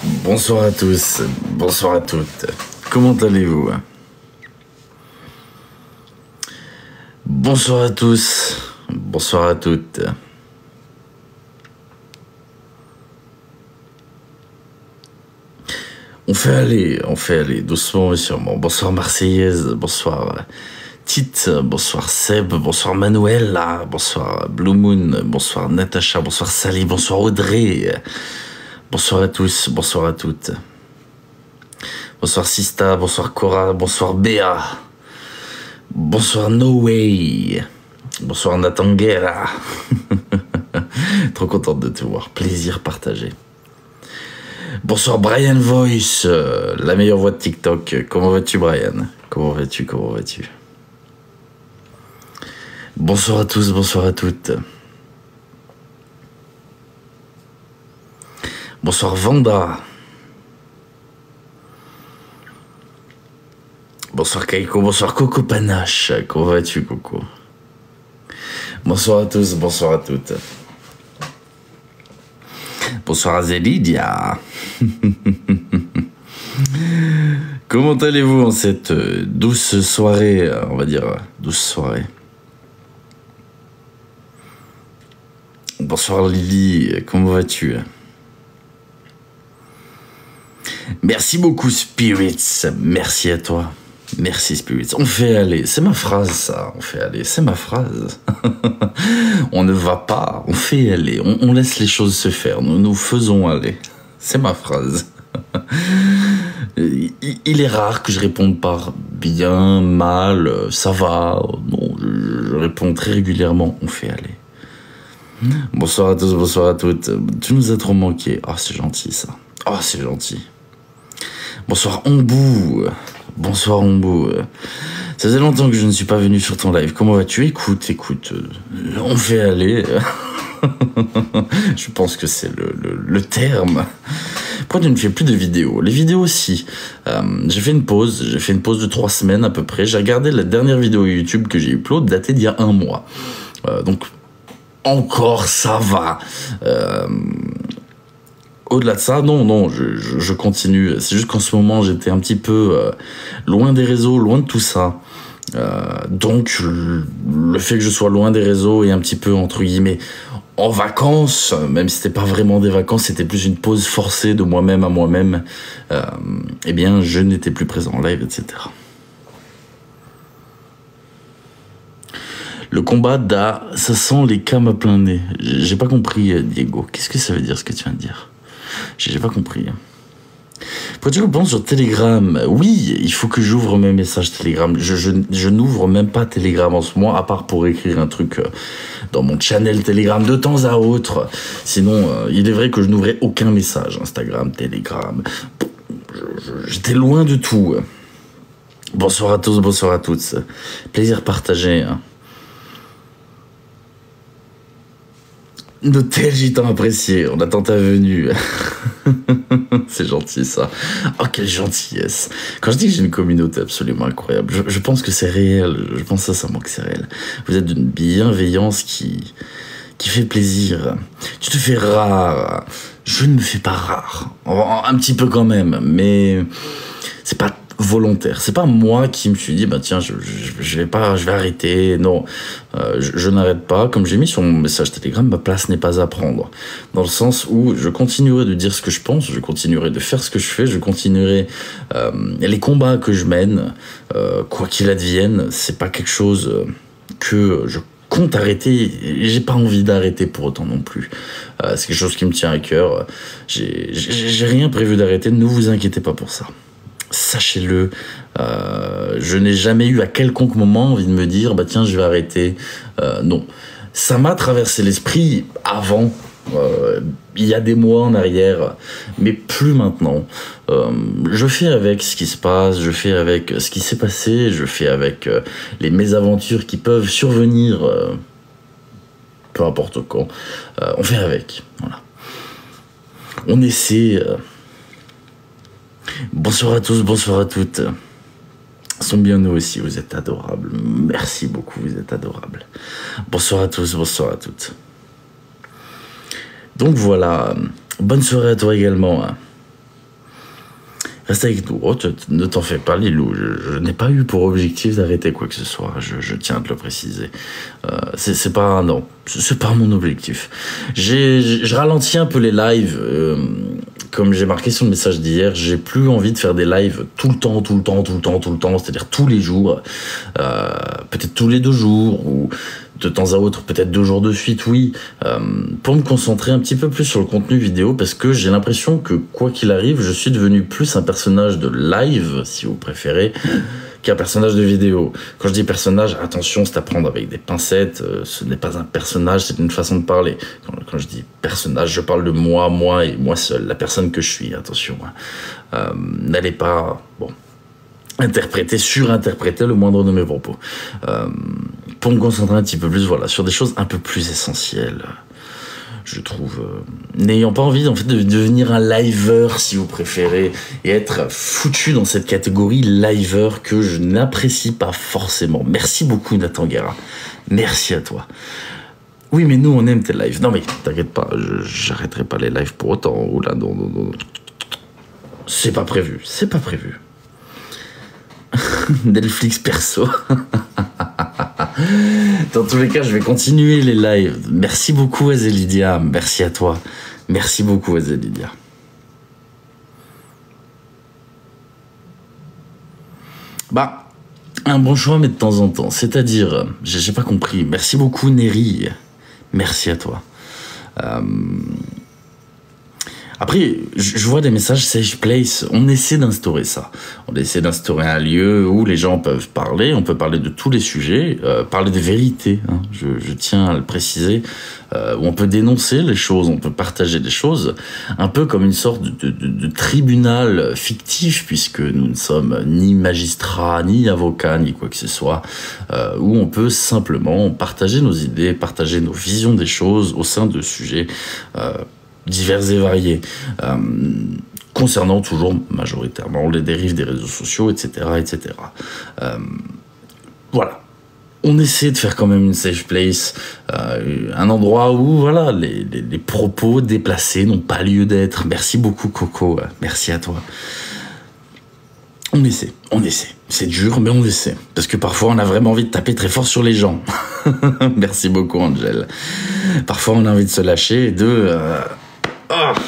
Bonsoir à tous, bonsoir à toutes. Comment allez-vous? Bonsoir à tous, bonsoir à toutes. On fait aller, doucement et sûrement. Bonsoir Marseillaise, bonsoir Tite, bonsoir Seb, bonsoir Manuela, bonsoir Blue Moon, bonsoir Natacha, bonsoir Sally, bonsoir Audrey. Bonsoir à tous, bonsoir à toutes. Bonsoir Sista, bonsoir Cora, bonsoir Béa. Bonsoir No Way. Bonsoir Nathan Guerra. Trop contente de te voir, plaisir partagé. Bonsoir Brian Voice, la meilleure voix de TikTok. Comment vas-tu Brian? Comment vas-tu? Comment vas-tu? Bonsoir à tous, bonsoir à toutes. Bonsoir Vanda. Bonsoir Kaiko, bonsoir Coco Panache. Comment vas-tu Coco? Bonsoir à tous, bonsoir à toutes. Bonsoir Azelidia. Comment allez-vous en cette douce soirée, on va dire douce soirée? Bonsoir Lily, comment vas-tu? Merci beaucoup Spirits, merci à toi. Merci Spirits. On fait aller, c'est ma phrase ça, on fait aller, c'est ma phrase. On ne va pas, on fait aller, on laisse les choses se faire, nous faisons aller. C'est ma phrase. Il est rare que je réponde par bien, mal, ça va. Non, je réponds très régulièrement, on fait aller. Bonsoir à tous, bonsoir à toutes. Tu nous as trop manqué. Ah, c'est gentil ça. Ah, c'est gentil. Bonsoir Ombou. Bonsoir Ombou. Ça faisait longtemps que je ne suis pas venu sur ton live. Comment vas-tu? Écoute, on fait aller. Je pense que c'est le terme. Pourquoi tu ne fais plus de vidéos? Les vidéos aussi. J'ai fait une pause de 3 semaines à peu près. J'ai regardé la dernière vidéo YouTube que j'ai upload datée d'il y a 1 mois. Donc, encore ça va. Au-delà de ça, non, je continue. C'est juste qu'en ce moment, j'étais un petit peu loin des réseaux, loin de tout ça. Donc, le fait que je sois loin des réseaux et un petit peu, entre guillemets, en vacances, même si c'était pas vraiment des vacances, c'était plus une pause forcée de moi-même à moi-même, eh bien, je n'étais plus présent en live, etc. Le combat ça sent les cams à plein nez. J'ai pas compris, Diego. Qu'est-ce que ça veut dire, ce que tu viens de dire? J'ai pas compris. Pourquoi tu le penses sur Telegram? Oui, il faut que j'ouvre mes messages Telegram. Je n'ouvre même pas Telegram en ce moment, à part pour écrire un truc dans mon channel Telegram de temps à autre. Sinon, il est vrai que je n'ouvrais aucun message. Instagram, Telegram. J'étais loin de tout. Bonsoir à tous, bonsoir à toutes. Plaisir partagé. Notel, j'ai tant apprécié, on attend ta venue. C'est gentil ça. Oh, quelle gentillesse. Quand je dis que j'ai une communauté absolument incroyable, je pense que c'est réel, je pense sincèrement que c'est réel. Vous êtes d'une bienveillance qui fait plaisir. Tu te fais rare. Je ne me fais pas rare. Un petit peu quand même, mais c'est pas volontaire. C'est pas moi qui me suis dit bah tiens je vais arrêter. Non, je n'arrête pas. Comme j'ai mis sur mon message Telegram, ma place n'est pas à prendre. Dans le sens où je continuerai de dire ce que je pense, je continuerai de faire ce que je fais, je continuerai les combats que je mène, quoi qu'il advienne. C'est pas quelque chose que je compte arrêter. J'ai pas envie d'arrêter pour autant non plus. C'est quelque chose qui me tient à cœur. J'ai rien prévu d'arrêter. Ne vous inquiétez pas pour ça. Sachez-le, je n'ai jamais eu à quelconque moment envie de me dire bah tiens je vais arrêter. Non, ça m'a traversé l'esprit avant, il y a des mois en arrière, mais plus maintenant. Je fais avec ce qui se passe, je fais avec ce qui s'est passé, je fais avec les mésaventures qui peuvent survenir, peu importe quand. On fait avec, voilà. On essaie. Bonsoir à tous, bonsoir à toutes. Sont bien nous aussi, vous êtes adorables. Merci beaucoup, vous êtes adorables. Bonsoir à tous, bonsoir à toutes. Donc voilà, bonne soirée à toi également. Reste avec nous. Oh, ne t'en fais pas, Lilou. Je n'ai pas eu pour objectif d'arrêter quoi que ce soit. Je tiens à te le préciser. C'est pas... Non, c'est pas mon objectif. Je ralentis un peu les lives. Comme j'ai marqué sur le message d'hier, j'ai plus envie de faire des lives tout le temps, c'est-à-dire tous les jours. Peut-être tous les 2 jours, ou de temps à autre, peut-être 2 jours de suite, oui, pour me concentrer un petit peu plus sur le contenu vidéo, parce que j'ai l'impression que, quoi qu'il arrive, je suis devenu plus un personnage de live, si vous préférez, qu'un personnage de vidéo. Quand je dis personnage, attention, c'est à prendre avec des pincettes, ce n'est pas un personnage, c'est une façon de parler. Quand je dis personnage, je parle de moi et moi seul, la personne que je suis, attention. N'allez pas, bon, surinterpréter le moindre de mes propos. Pour me concentrer un petit peu plus, voilà, sur des choses un peu plus essentielles, je trouve, n'ayant pas envie en fait de devenir un liveur, si vous préférez, et être foutu dans cette catégorie liveur que je n'apprécie pas forcément. Merci beaucoup, Nathan Guerra. Merci à toi. Oui, mais nous, on aime tes lives. Non, mais t'inquiète pas, j'arrêterai pas les lives pour autant. Oula, non. C'est pas prévu. Netflix perso. Dans tous les cas, je vais continuer les lives. Merci beaucoup, Azelidia. Merci à toi. Merci beaucoup, Azelidia. Bah, un bon choix, mais de temps en temps. C'est-à-dire, j'ai pas compris. Merci beaucoup, Neri. Merci à toi. Après, je vois des messages Safe Place. On essaie d'instaurer ça. On essaie d'instaurer un lieu où les gens peuvent parler. On peut parler de tous les sujets, parler des vérités. Hein, je tiens à le préciser. Où on peut dénoncer les choses, on peut partager des choses, un peu comme une sorte de tribunal fictif, puisque nous ne sommes ni magistrats, ni avocats, ni quoi que ce soit, où on peut simplement partager nos idées, partager nos visions des choses au sein de sujets divers et variés, concernant toujours majoritairement les dérives des réseaux sociaux, etc. Voilà. On essaie de faire quand même une safe place, un endroit où voilà, les propos déplacés n'ont pas lieu d'être. Merci beaucoup, Coco, merci à toi. On essaie. C'est dur, mais on essaie. Parce que parfois, on a vraiment envie de taper très fort sur les gens. Merci beaucoup, Angel. Parfois, on a envie de se lâcher et de...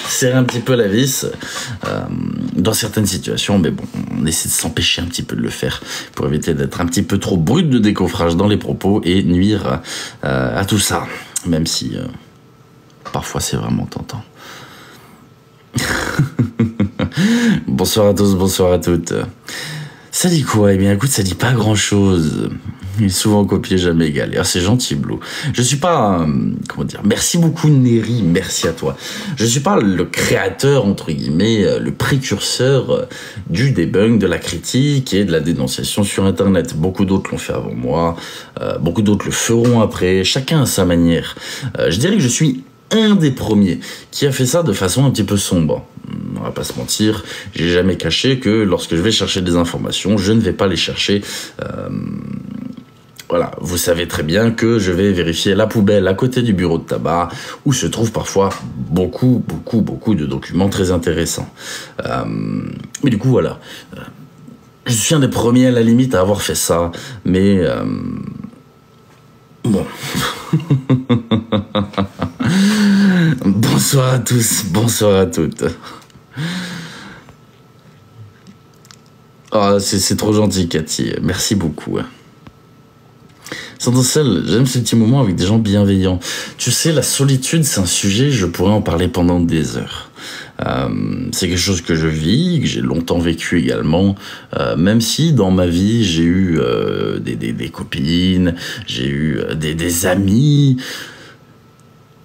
serrer un petit peu la vis dans certaines situations, mais bon, on essaie de s'empêcher un petit peu de le faire pour éviter d'être un petit peu trop brut de décoffrage dans les propos et nuire à tout ça, même si parfois c'est vraiment tentant. Bonsoir à tous, bonsoir à toutes. Ça dit quoi? Eh bien écoute, ça dit pas grand chose. Il est souvent copié, jamais égalé. Ah, c'est gentil, Blue. Je suis pas... comment dire? Merci beaucoup, Neri. Merci à toi. Je suis pas le créateur, entre guillemets, le précurseur du debunk, de la critique et de la dénonciation sur Internet. Beaucoup d'autres l'ont fait avant moi. Beaucoup d'autres le feront après. Chacun à sa manière. Je dirais que je suis un des premiers qui a fait ça de façon un petit peu sombre. On va pas se mentir, j'ai jamais caché que lorsque je vais chercher des informations, je ne vais pas les chercher... Voilà, vous savez très bien que je vais vérifier la poubelle à côté du bureau de tabac, où se trouvent parfois beaucoup de documents très intéressants. Mais du coup, voilà. Je suis un des premiers, à la limite, à avoir fait ça, mais... Bon. Bonsoir à tous, bonsoir à toutes. Oh, c'est trop gentil, Cathy. Merci beaucoup. Sans seul, j'aime ces petits moments avec des gens bienveillants. Tu sais, la solitude, c'est un sujet, je pourrais en parler pendant des heures. C'est quelque chose que je vis, que j'ai longtemps vécu également, même si dans ma vie, j'ai eu des copines, j'ai eu des amis.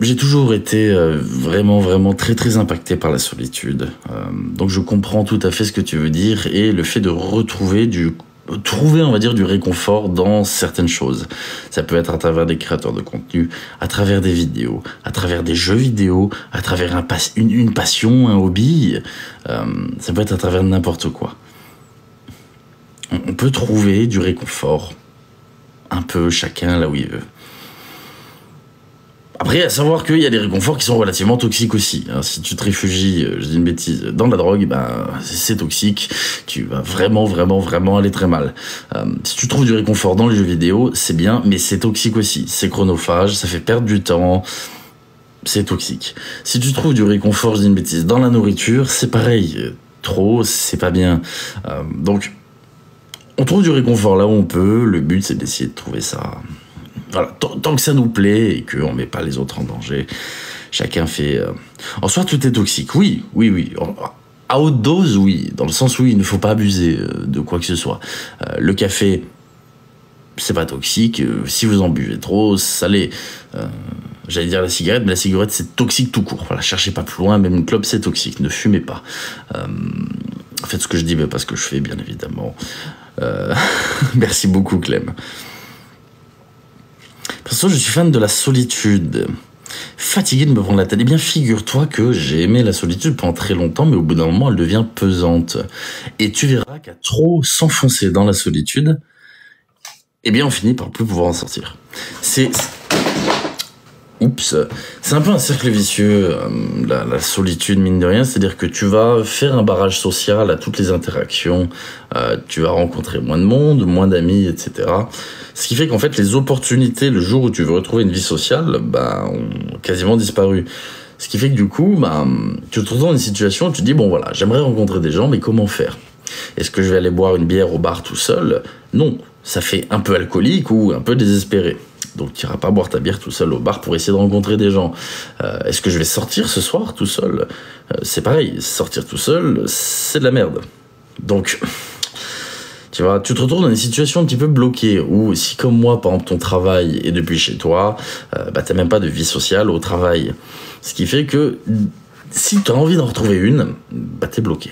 J'ai toujours été vraiment très impacté par la solitude. Donc je comprends tout à fait ce que tu veux dire et le fait de retrouver trouver, on va dire, du réconfort dans certaines choses. Ça peut être à travers des créateurs de contenu, à travers des vidéos, à travers des jeux vidéo, à travers une passion, un hobby. Ça peut être à travers n'importe quoi. On peut trouver du réconfort, un peu chacun là où il veut. Après, à savoir qu'il y a des réconforts qui sont relativement toxiques aussi. Hein. Si tu te réfugies, je dis une bêtise, dans la drogue, ben c'est toxique. Tu vas vraiment, vraiment, vraiment aller très mal. Si tu trouves du réconfort dans les jeux vidéo, c'est bien, mais c'est toxique aussi. C'est chronophage, ça fait perdre du temps. C'est toxique. Si tu trouves du réconfort, je dis une bêtise, dans la nourriture, c'est pareil. Trop, c'est pas bien. Donc, on trouve du réconfort là où on peut. Le but, c'est d'essayer de trouver ça. Voilà, tant que ça nous plaît et qu'on met pas les autres en danger, chacun fait... En soi, tout est toxique. Oui. À haute dose, oui. Dans le sens où il ne faut pas abuser de quoi que ce soit. Le café, c'est pas toxique. Si vous en buvez trop, ça l'est. J'allais dire la cigarette, mais la cigarette, c'est toxique tout court. Voilà, cherchez pas plus loin. Même une clope, c'est toxique. Ne fumez pas. Faites ce que je dis, mais pas ce que je fais, bien évidemment. Merci beaucoup, Clem. Perso, je suis fan de la solitude. Fatigué de me prendre la tête. Eh bien, figure-toi que j'ai aimé la solitude pendant très longtemps, mais au bout d'un moment, elle devient pesante. Et tu verras qu'à trop s'enfoncer dans la solitude, eh bien, on finit par plus pouvoir en sortir. Oups, c'est un peu un cercle vicieux, la solitude, mine de rien. C'est-à-dire que tu vas faire un barrage social à toutes les interactions, tu vas rencontrer moins de monde, moins d'amis, etc. Ce qui fait qu'en fait, les opportunités, le jour où tu veux retrouver une vie sociale, ont quasiment disparu. Ce qui fait que du coup, tu te retrouves dans une situation où tu te dis, bon voilà, j'aimerais rencontrer des gens, mais comment faire? Est-ce que je vais aller boire une bière au bar tout seul? Non, ça fait un peu alcoolique ou un peu désespéré. Donc tu n'iras pas boire ta bière tout seul au bar pour essayer de rencontrer des gens. Est-ce que je vais sortir ce soir tout seul? C'est pareil, sortir tout seul, c'est de la merde. Donc, tu vois, tu te retrouves dans une situation un petit peu bloquée, où si comme moi, par exemple, ton travail est depuis chez toi, t'as même pas de vie sociale au travail. Ce qui fait que, si tu as envie d'en retrouver une, t'es bloqué.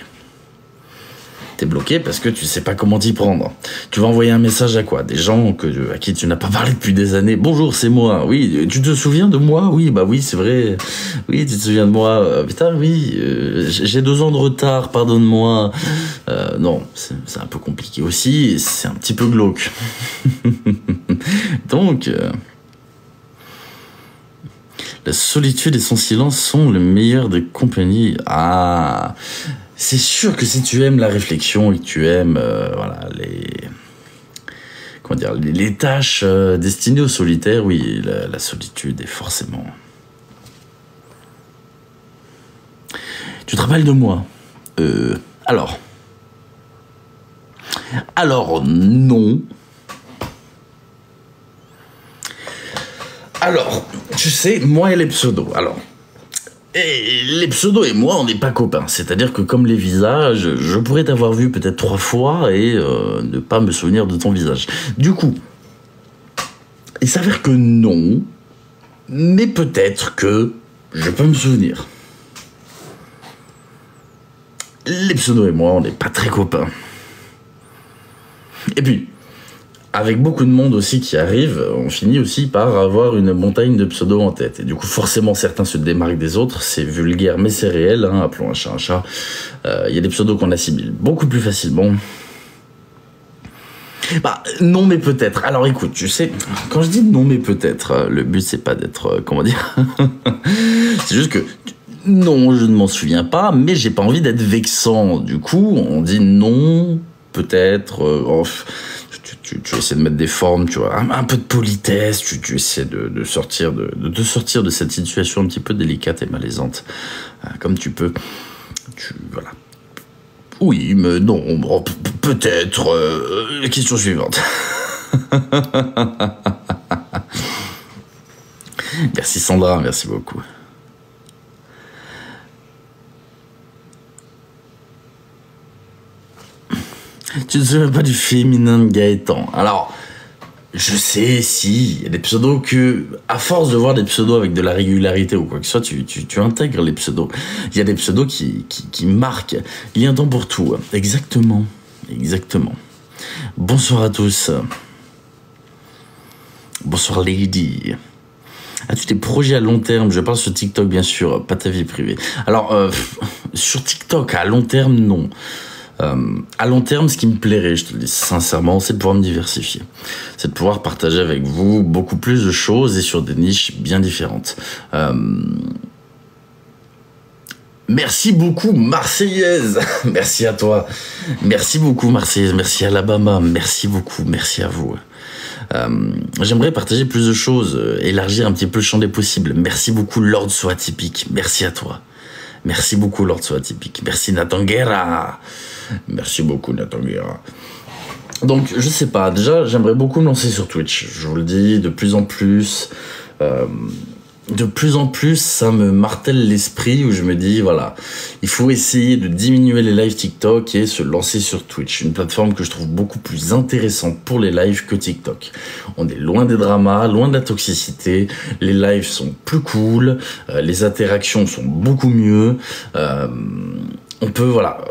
T'es bloqué parce que tu sais pas comment t'y prendre. Tu vas envoyer un message à quoi? Des gens à qui tu n'as pas parlé depuis des années. Bonjour, c'est moi. Oui, tu te souviens de moi? Oui, oui, c'est vrai. Oui, tu te souviens de moi? Putain, oui, j'ai 2 ans de retard, pardonne-moi. Non, c'est un peu compliqué aussi. C'est un petit peu glauque. Donc, la solitude et son silence sont le meilleur des compagnies. Ah, c'est sûr que si tu aimes la réflexion et que tu aimes les tâches destinées aux solitaires, oui, la solitude est forcément... Tu te rappelles de moi? Alors, non. Alors, tu sais, moi et les pseudos, et les pseudos et moi, on n'est pas copains. C'est-à-dire que comme les visages, je pourrais t'avoir vu peut-être 3 fois et ne pas me souvenir de ton visage. Du coup, il s'avère que non, mais peut-être que je peux me souvenir. Les pseudos et moi, on n'est pas très copains. Et puis, avec beaucoup de monde aussi qui arrive, on finit aussi par avoir une montagne de pseudos en tête. Et du coup, forcément, certains se démarquent des autres. C'est vulgaire, mais c'est réel. Hein, appelons un chat un chat. Y a des pseudos qu'on assimile beaucoup plus facilement. Non, mais peut-être. Alors, écoute, tu sais, quand je dis non, mais peut-être, le but, c'est pas d'être... comment dire c'est juste que... Non, je ne m'en souviens pas, mais j'ai pas envie d'être vexant. Du coup, on dit non, peut-être... Tu essaies de mettre des formes, tu vois, un peu de politesse, tu essaies de sortir de cette situation un petit peu délicate et malaisante, comme tu peux. Voilà. Oui, mais non, peut-être. Question suivante. Merci Sandra, merci beaucoup. Tu ne te souviens pas du féminin de Gaëtan? Alors, je sais, si, il y a des pseudos que, à force de voir des pseudos avec de la régularité ou quoi que ce soit, tu intègres les pseudos. Il y a des pseudos qui marquent. Il y a un temps pour tout. Exactement. Bonsoir à tous. Bonsoir Lady. As-tu des projets à long terme? Je parle sur TikTok, bien sûr, pas ta vie privée. Alors, sur TikTok, à long terme, non. À long terme, ce qui me plairait, je te le dis sincèrement, c'est de pouvoir me diversifier. C'est de pouvoir partager avec vous beaucoup plus de choses et sur des niches bien différentes. Merci beaucoup, Marseillaise. Merci à toi. Merci beaucoup, Marseillaise. Merci Alabama. Merci beaucoup. Merci à vous. J'aimerais partager plus de choses, élargir un petit peu le champ des possibles. Merci beaucoup, Lord So Atypique. Merci à toi. Merci beaucoup, Lord So Atypique. Merci, Nathan Guerra. Merci beaucoup, Nathan Guerra. Donc, je sais pas. Déjà, j'aimerais beaucoup me lancer sur Twitch. Je vous le dis, de plus en plus. Ça me martèle l'esprit où je me dis, voilà, il faut essayer de diminuer les lives TikTok et se lancer sur Twitch, une plateforme que je trouve beaucoup plus intéressante pour les lives que TikTok. On est loin des dramas, loin de la toxicité, les lives sont plus cool, les interactions sont beaucoup mieux, on peut, voilà,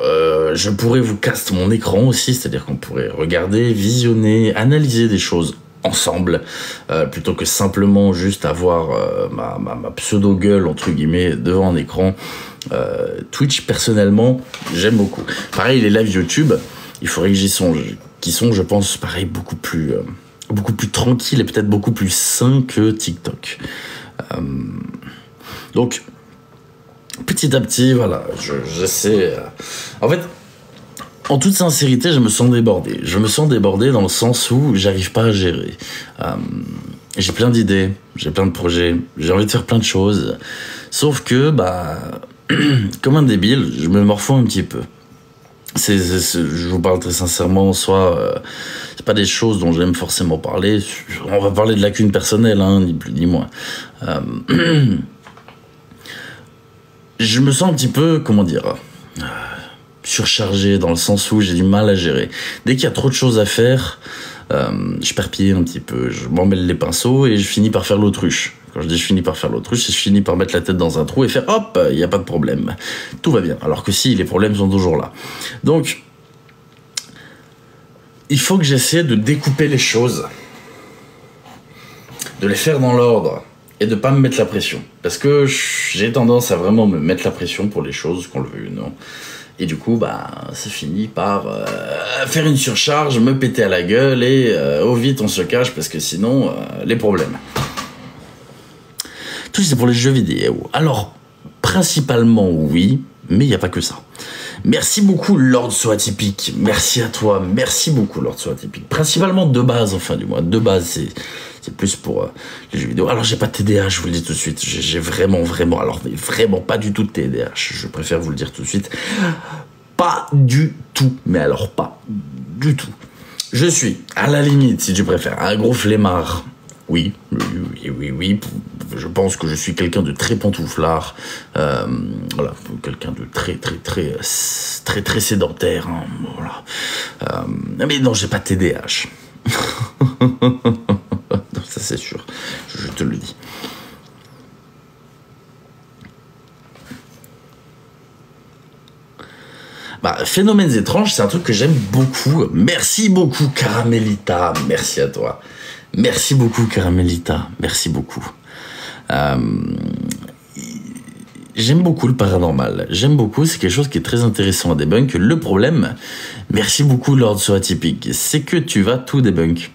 je pourrais vous cast mon écran aussi, c'est-à-dire qu'on pourrait regarder, visionner, analyser des choses ensemble, plutôt que simplement juste avoir ma pseudo-gueule, entre guillemets, devant un écran. Twitch, personnellement, j'aime beaucoup. Pareil, les lives YouTube, il faudrait que j'y songe, qui sont, je pense, pareil, beaucoup plus tranquilles et peut-être beaucoup plus sains que TikTok. Donc, petit à petit, voilà, j'essaie... En fait... En toute sincérité, je me sens débordé. Je me sens débordé dans le sens où j'arrive pas à gérer. J'ai plein d'idées, j'ai plein de projets, j'ai envie de faire plein de choses. Sauf que, comme un débile, je me morfonds un petit peu. Je vous parle très sincèrement, soit c'est pas des choses dont j'aime forcément parler. On va parler de lacunes personnelles, hein, ni plus ni moins. Je me sens un petit peu, comment dire... surchargé dans le sens où j'ai du mal à gérer. Dès qu'il y a trop de choses à faire, je perds pied un petit peu, je m'emmêle les pinceaux et je finis par faire l'autruche. Quand je dis je finis par faire l'autruche, c'est je finis par mettre la tête dans un trou et faire hop, il n'y a pas de problème. Tout va bien. Alors que si, les problèmes sont toujours là. Donc, il faut que j'essaie de découper les choses, de les faire dans l'ordre et de pas me mettre la pression. Parce que j'ai tendance à vraiment me mettre la pression pour les choses, qu'on le veuille ou non. Et du coup, ça finit par faire une surcharge, me péter à la gueule et au vite on se cache parce que sinon, les problèmes. Tout c'est pour les jeux vidéo. Alors, principalement oui, mais il n'y a pas que ça. Merci beaucoup Lord So Atypique. Merci à toi. Merci beaucoup Lord So Atypique. Principalement de base, enfin du moins. De base, c'est plus pour les jeux vidéo. Alors j'ai pas de TDAH, je vous le dis tout de suite. J'ai vraiment, alors mais vraiment pas du tout de TDAH. Je préfère vous le dire tout de suite. Pas du tout. Mais alors pas du tout. Je suis, à la limite, si tu préfères, un gros flemmard. Oui. Je pense que je suis quelqu'un de très pantouflard. Voilà, quelqu'un de très sédentaire. Hein, voilà. Mais non, j'ai pas de TDAH. Ça c'est sûr, je te le dis. Phénomènes étranges, c'est un truc que j'aime beaucoup. Merci beaucoup Caramelita, merci à toi. Merci beaucoup Caramelita, merci beaucoup. J'aime beaucoup le paranormal. J'aime beaucoup, c'est quelque chose qui est très intéressant à débunk. Le problème, merci beaucoup Lord So Atypique, c'est que tu vas tout débunk.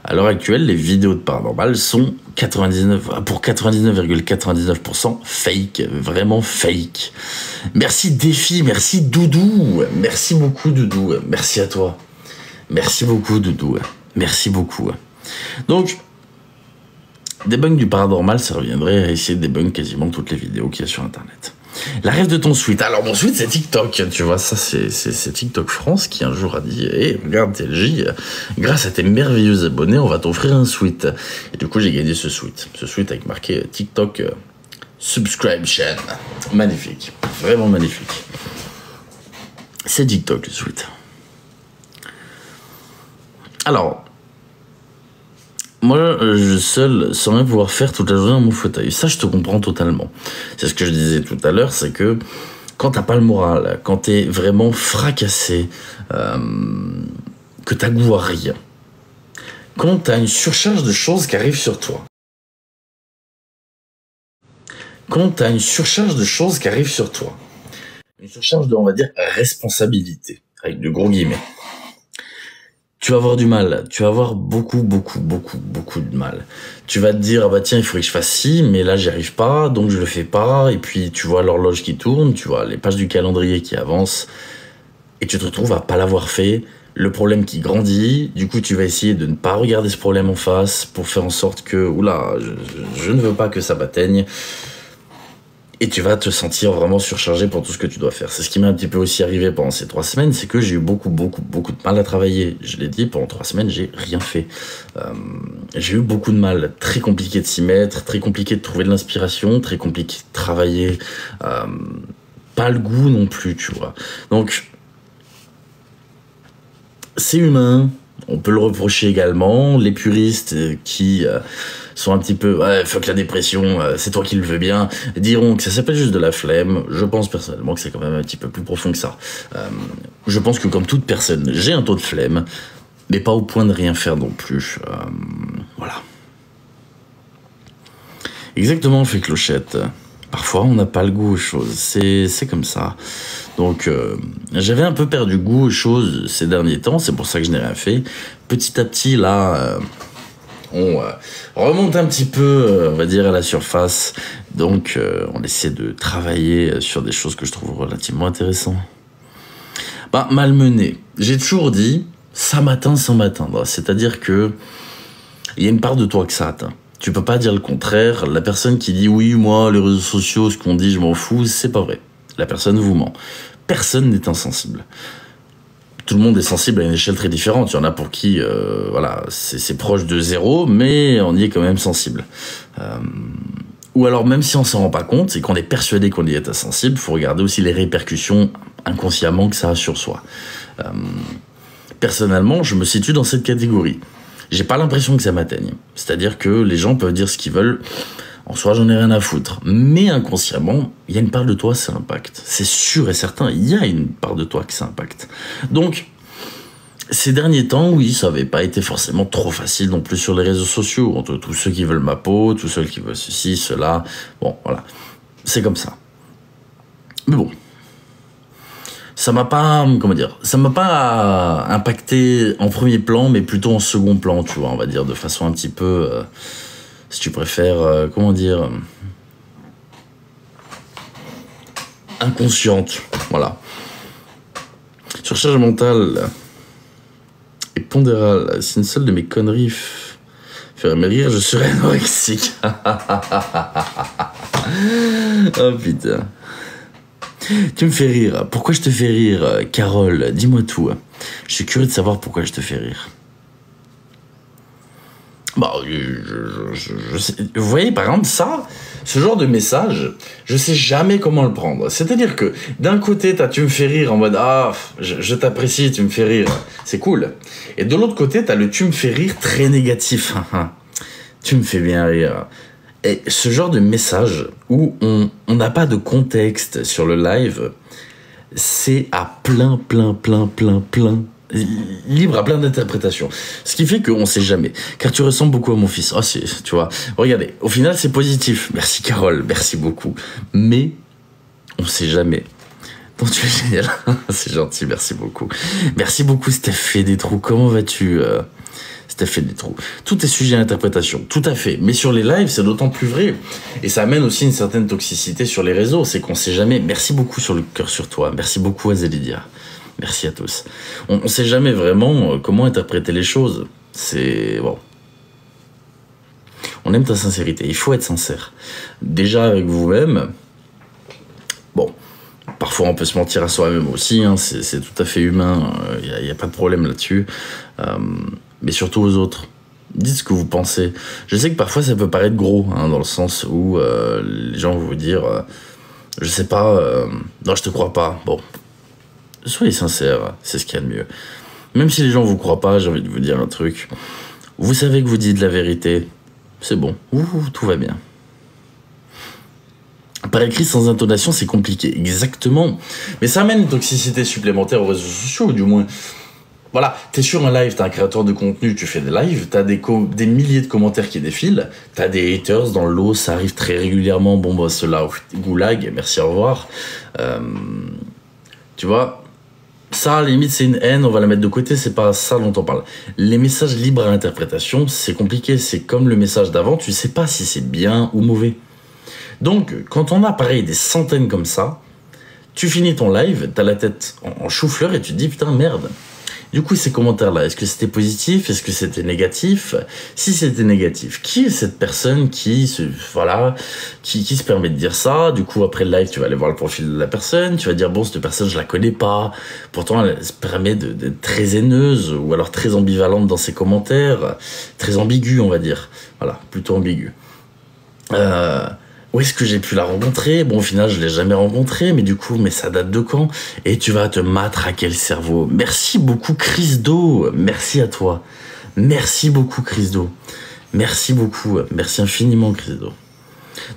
À l'heure actuelle, les vidéos de paranormal sont pour 99,99% fake, vraiment fake. Merci Défi, merci Doudou, merci beaucoup Doudou, merci à toi. Merci beaucoup Doudou, merci beaucoup. Donc, debunk du paranormal, ça reviendrait à essayer de debunk quasiment toutes les vidéos qu'il y a sur Internet. La rêve de ton suite. Alors mon suite c'est TikTok, tu vois, ça c'est TikTok France qui un jour a dit regarde TLJ, grâce à tes merveilleux abonnés, on va t'offrir un suite. Et du coup j'ai gagné ce suite avec marqué TikTok subscription. Magnifique, vraiment magnifique. C'est TikTok le suite. Alors, moi, seul, sans rien pouvoir faire toute la journée dans mon fauteuil. Ça, je te comprends totalement. C'est ce que je disais tout à l'heure, c'est que quand t'as pas le moral, quand t'es vraiment fracassé, que t'as goût à rien, quand t'as une surcharge de choses qui arrivent sur toi, une surcharge de, on va dire, responsabilité. avec de gros guillemets. Tu vas avoir du mal, tu vas avoir beaucoup de mal. Tu vas te dire, ah bah tiens, il faudrait que je fasse ci, mais là j'y arrive pas, donc je le fais pas, et puis tu vois l'horloge qui tourne, tu vois les pages du calendrier qui avancent, et tu te retrouves à pas l'avoir fait, le problème qui grandit, du coup tu vas essayer de ne pas regarder ce problème en face, pour faire en sorte que, oula, je ne veux pas que ça m'atteigne, et tu vas te sentir vraiment surchargé pour tout ce que tu dois faire. C'est ce qui m'est un petit peu aussi arrivé pendant ces 3 semaines, c'est que j'ai eu beaucoup de mal à travailler. Je l'ai dit, pendant 3 semaines, j'ai rien fait. J'ai eu beaucoup de mal, très compliqué de s'y mettre, très compliqué de trouver de l'inspiration, très compliqué de travailler, pas le goût non plus, tu vois. Donc, c'est humain, on peut le reprocher également. Les puristes qui sont un petit peu ouais, fuck la dépression, c'est toi qui le veux bien, diront que ça s'appelle juste de la flemme. Je pense personnellement que c'est quand même un petit peu plus profond que ça. Je pense que comme toute personne, j'ai un taux de flemme, mais pas au point de rien faire non plus. Voilà. Exactement, fait Clochette. Parfois, on n'a pas le goût aux choses. C'est comme ça. Donc, j'avais un peu perdu goût aux choses ces derniers temps. C'est pour ça que je n'ai rien fait. Petit à petit, là, on remonte un petit peu, on va dire, à la surface. Donc, on essaie de travailler sur des choses que je trouve relativement intéressantes. Bah, malmené. J'ai toujours dit, ça m'atteint sans m'atteindre. C'est-à-dire que il y a une part de toi que ça atteint. Tu peux pas dire le contraire. La personne qui dit oui, moi, les réseaux sociaux, ce qu'on dit, je m'en fous, c'est pas vrai. La personne vous ment. Personne n'est insensible. Tout le monde est sensible à une échelle très différente. Il y en a pour qui, voilà, c'est proche de 0, mais on y est quand même sensible. Ou alors, même si on s'en rend pas compte et qu'on est persuadé qu'on y est insensible, faut regarder aussi les répercussions inconsciemment que ça a sur soi. Personnellement, je me situe dans cette catégorie. J'ai pas l'impression que ça m'atteigne. C'est-à-dire que les gens peuvent dire ce qu'ils veulent. En soi, j'en ai rien à foutre. Mais inconsciemment, il y a une part de toi, ça impacte. C'est sûr et certain, il y a une part de toi que ça impacte. Donc, ces derniers temps, oui, ça avait pas été forcément trop facile non plus sur les réseaux sociaux. Entre tous ceux qui veulent ma peau, tous ceux qui veulent ceci, cela. Bon, voilà. C'est comme ça. Mais bon. Ça m'a pas, comment dire, ça m'a pas impacté en premier plan, mais plutôt en second plan, tu vois, on va dire, de façon un petit peu, si tu préfères, comment dire, inconsciente, voilà. Surcharge mentale et pondérale, si une seule de mes conneries ferait me rire, je serais anorexique. Oh putain. Tu me fais rire. Pourquoi je te fais rire, Carole? Dis-moi tout. Je suis curieux de savoir pourquoi je te fais rire. Bah, je sais. Vous voyez, par exemple, ça, ce genre de message, je sais jamais comment le prendre. C'est-à-dire que, d'un côté, tu me fais rire en mode, ah, je t'apprécie, tu me fais rire, c'est cool. Et de l'autre côté, t'as le tu me fais rire très négatif. Tu me fais bien rire. Et ce genre de message où on n'a pas de contexte sur le live, c'est à plein, libre à plein d'interprétations. Ce qui fait qu'on sait jamais. Car tu ressembles beaucoup à mon fils. Oh, tu vois. Regardez, au final, c'est positif. Merci Carole, merci beaucoup. Mais, on sait jamais. Donc tu es génial. C'est gentil, merci beaucoup. Merci beaucoup Steph des trous. Comment vas-tu Steph des trous. Tout est sujet à l'interprétation, tout à fait. Mais sur les lives, c'est d'autant plus vrai. Et ça amène aussi une certaine toxicité sur les réseaux. C'est qu'on sait jamais. Merci beaucoup sur le cœur sur toi. Merci beaucoup à Zélidia. Merci à tous. On sait jamais vraiment comment interpréter les choses. C'est bon. On aime ta sincérité. Il faut être sincère. Déjà avec vous-même. Bon. Parfois, on peut se mentir à soi-même aussi. Hein. C'est tout à fait humain. Il y a pas de problème là-dessus. Mais surtout aux autres. Dites ce que vous pensez. Je sais que parfois ça peut paraître gros, hein, dans le sens où les gens vont vous dire je sais pas, non je te crois pas. Bon, soyez sincères, c'est ce qu'il y a de mieux. Même si les gens vous croient pas, j'ai envie de vous dire un truc. Vous savez que vous dites la vérité, c'est bon, tout va bien. Par écrit sans intonation, c'est compliqué, exactement. Mais ça amène une toxicité supplémentaire aux réseaux sociaux, du moins. Voilà, t'es sur un live, t'es un créateur de contenu, tu fais des lives, t'as des milliers de commentaires qui défilent, t'as des haters dans le lot, ça arrive très régulièrement, bon bah ceux-là, goulag, merci, au revoir. Tu vois, Ça, à la limite, c'est une haine, on va la mettre de côté, c'est pas ça dont on parle. Les messages libres à interprétation, c'est compliqué, c'est comme le message d'avant, tu sais pas si c'est bien ou mauvais. Donc, quand on a pareil des centaines comme ça, tu finis ton live, t'as la tête en chou-fleur et tu te dis putain merde. Du coup, ces commentaires-là, est-ce que c'était positif? Est-ce que c'était négatif? Si c'était négatif, qui est cette personne qui se permet de dire ça? Du coup, après le live, tu vas aller voir le profil de la personne, tu vas dire bon, cette personne, je la connais pas. Pourtant, elle se permet d'être très haineuse ou alors très ambivalente dans ses commentaires, très ambiguë, on va dire. Voilà, plutôt ambiguë. Où est-ce que j'ai pu la rencontrer? Bon, au final, je l'ai jamais rencontrée, mais du coup, mais ça date de quand? Et tu vas te matraquer le cerveau. Merci beaucoup, Chrisdo. Merci à toi. Merci beaucoup, Chrisdo. Merci beaucoup. Merci infiniment, Chrisdo.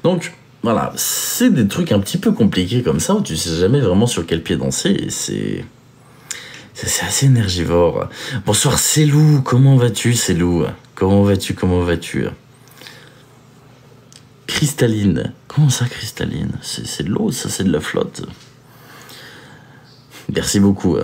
Donc, voilà, c'est des trucs un petit peu compliqués comme ça, où tu sais jamais vraiment sur quel pied danser, et c'est assez énergivore. Bonsoir, Célou. Comment vas-tu, Célou? Comment vas-tu? Cristalline. Comment ça, cristalline? C'est de l'eau, ça, c'est de la flotte. Merci beaucoup.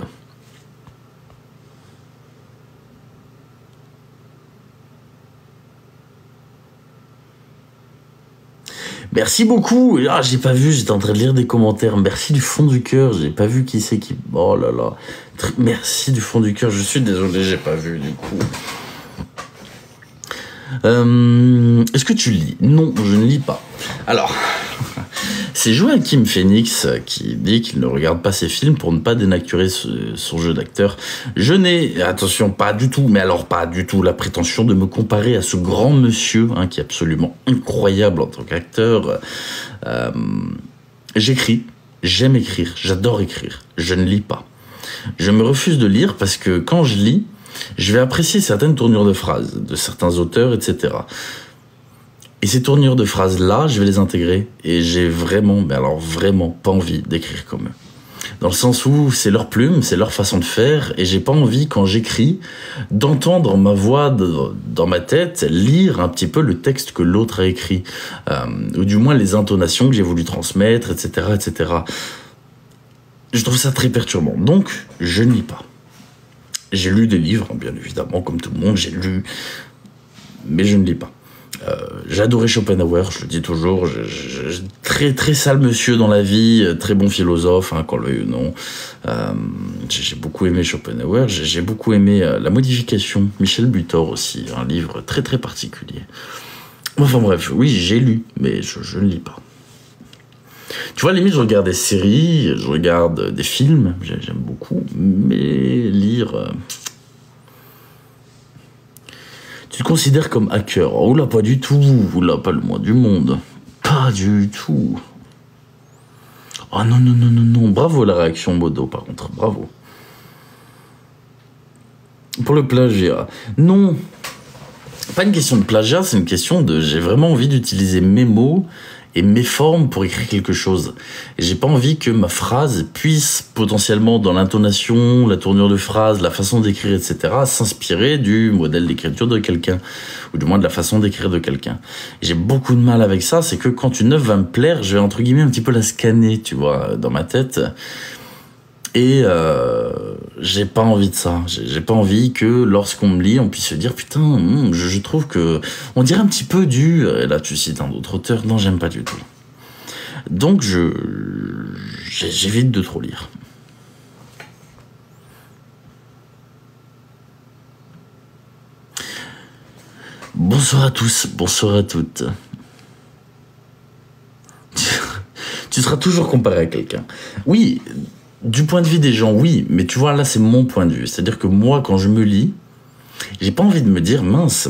Merci beaucoup. Ah, j'ai pas vu, j'étais en train de lire des commentaires. Merci du fond du cœur, j'ai pas vu qui c'est qui... Oh là là. Merci du fond du cœur, je suis désolé, j'ai pas vu du coup. Est-ce que tu lis? Non, je ne lis pas. Alors, c'est Joachim Phoenix qui dit qu'il ne regarde pas ses films pour ne pas dénaturer son jeu d'acteur. Je n'ai, attention, pas du tout, mais alors pas du tout la prétention de me comparer à ce grand monsieur, hein, qui est absolument incroyable en tant qu'acteur. J'écris, j'aime écrire, j'adore écrire, je ne lis pas. Je me refuse de lire parce que quand je lis, je vais apprécier certaines tournures de phrases, de certains auteurs, etc. Et ces tournures de phrases-là, je vais les intégrer. Et j'ai vraiment, mais alors vraiment pas envie d'écrire comme eux. Dans le sens où c'est leur plume, c'est leur façon de faire, et j'ai pas envie, quand j'écris, d'entendre ma voix dans ma tête lire un petit peu le texte que l'autre a écrit. Ou du moins les intonations que j'ai voulu transmettre, etc., etc. Je trouve ça très perturbant. Donc, je ne lis pas. J'ai lu des livres, bien évidemment, comme tout le monde, j'ai lu, mais je ne lis pas. J'ai adoré Schopenhauer, je le dis toujours, très très sale monsieur dans la vie, très bon philosophe, hein, qu'on le veuille ou non. J'ai beaucoup aimé Schopenhauer, j'ai beaucoup aimé La Modification, Michel Butor aussi, un livre très très particulier. Enfin bref, oui, j'ai lu, mais je ne lis pas. Tu vois, à la limite, je regarde des séries, je regarde des films, j'aime beaucoup, mais lire... Tu te considères comme hacker? Oh là, pas du tout, oula, pas le moins du monde. Pas du tout. Oh non, non, non, non, non, bravo la réaction Bodo, par contre, bravo. Pour le plagiat, non, pas une question de plagiat, c'est une question de... J'ai vraiment envie d'utiliser mes mots et mes formes pour écrire quelque chose. Et j'ai pas envie que ma phrase puisse potentiellement, dans l'intonation, la tournure de phrase, la façon d'écrire, etc., s'inspirer du modèle d'écriture de quelqu'un, ou du moins de la façon d'écrire de quelqu'un. J'ai beaucoup de mal avec ça, c'est que quand une œuvre va me plaire, je vais entre guillemets un petit peu la scanner, tu vois, dans ma tête. Et j'ai pas envie de ça. J'ai pas envie que lorsqu'on me lit, on puisse se dire putain, je trouve que on dirait un petit peu du. Et là, tu cites un autre auteur. Non, j'aime pas du tout. Donc j'évite de trop lire. Bonsoir à tous, bonsoir à toutes. Tu seras toujours comparé à quelqu'un. Oui. Du point de vue des gens, oui, mais tu vois, là, c'est mon point de vue. C'est-à-dire que moi, quand je me lis, j'ai pas envie de me dire, mince,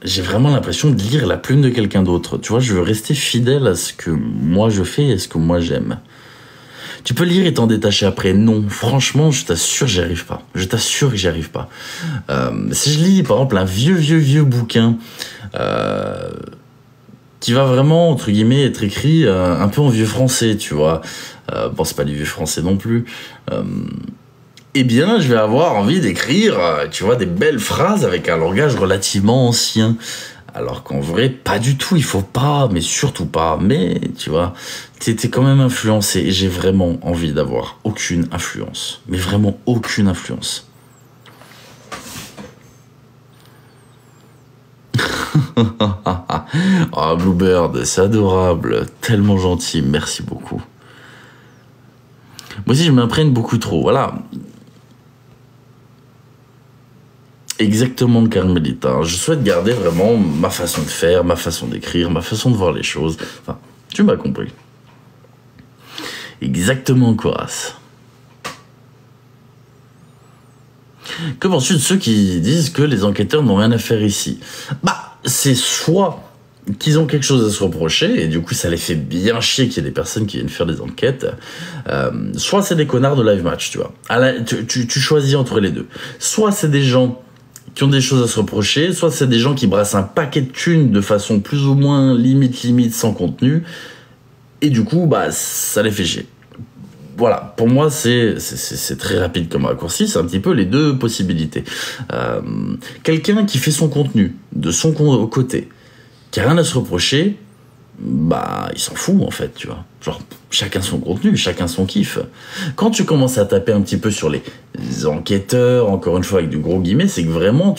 j'ai vraiment l'impression de lire la plume de quelqu'un d'autre. Tu vois, je veux rester fidèle à ce que moi je fais et à ce que moi j'aime. Tu peux lire et t'en détacher après. Non, franchement, je t'assure, j'y arrive pas. Je t'assure que j'y arrive pas. Si je lis, par exemple, un vieux bouquin... qui va vraiment, entre guillemets, être écrit un peu en vieux français, tu vois. Bon, c'est pas du vieux français non plus. Eh bien, je vais avoir envie d'écrire, tu vois, des belles phrases avec un langage relativement ancien. Alors qu'en vrai, pas du tout, il faut pas, mais surtout pas. Mais, tu vois, t'es quand même influencé et j'ai vraiment envie d'avoir aucune influence. Mais vraiment aucune influence. Oh, Bluebird, c'est adorable, tellement gentil, merci beaucoup. Moi aussi, je m'imprègne beaucoup trop, voilà. Exactement, Carmelita. Je souhaite garder vraiment ma façon de faire, ma façon d'écrire, ma façon de voir les choses. Enfin, tu m'as compris. Exactement, Coras. Que penses-tu de ceux qui disent que les enquêteurs n'ont rien à faire ici? Bah, c'est soit qu'ils ont quelque chose à se reprocher, et du coup ça les fait bien chier qu'il y ait des personnes qui viennent faire des enquêtes, soit c'est des connards de live match, tu vois. Tu choisis entre les deux. Soit c'est des gens qui ont des choses à se reprocher, soit c'est des gens qui brassent un paquet de thunes de façon plus ou moins limite sans contenu, et du coup, bah, ça les fait chier. Voilà, pour moi, c'est très rapide comme raccourci, c'est un petit peu les deux possibilités. Quelqu'un qui fait son contenu de son côté, qui a rien à se reprocher, bah, il s'en fout, en fait, tu vois. Genre, chacun son contenu, chacun son kiff. Quand tu commences à taper un petit peu sur les enquêteurs, encore une fois avec du gros guillemets, c'est que vraiment,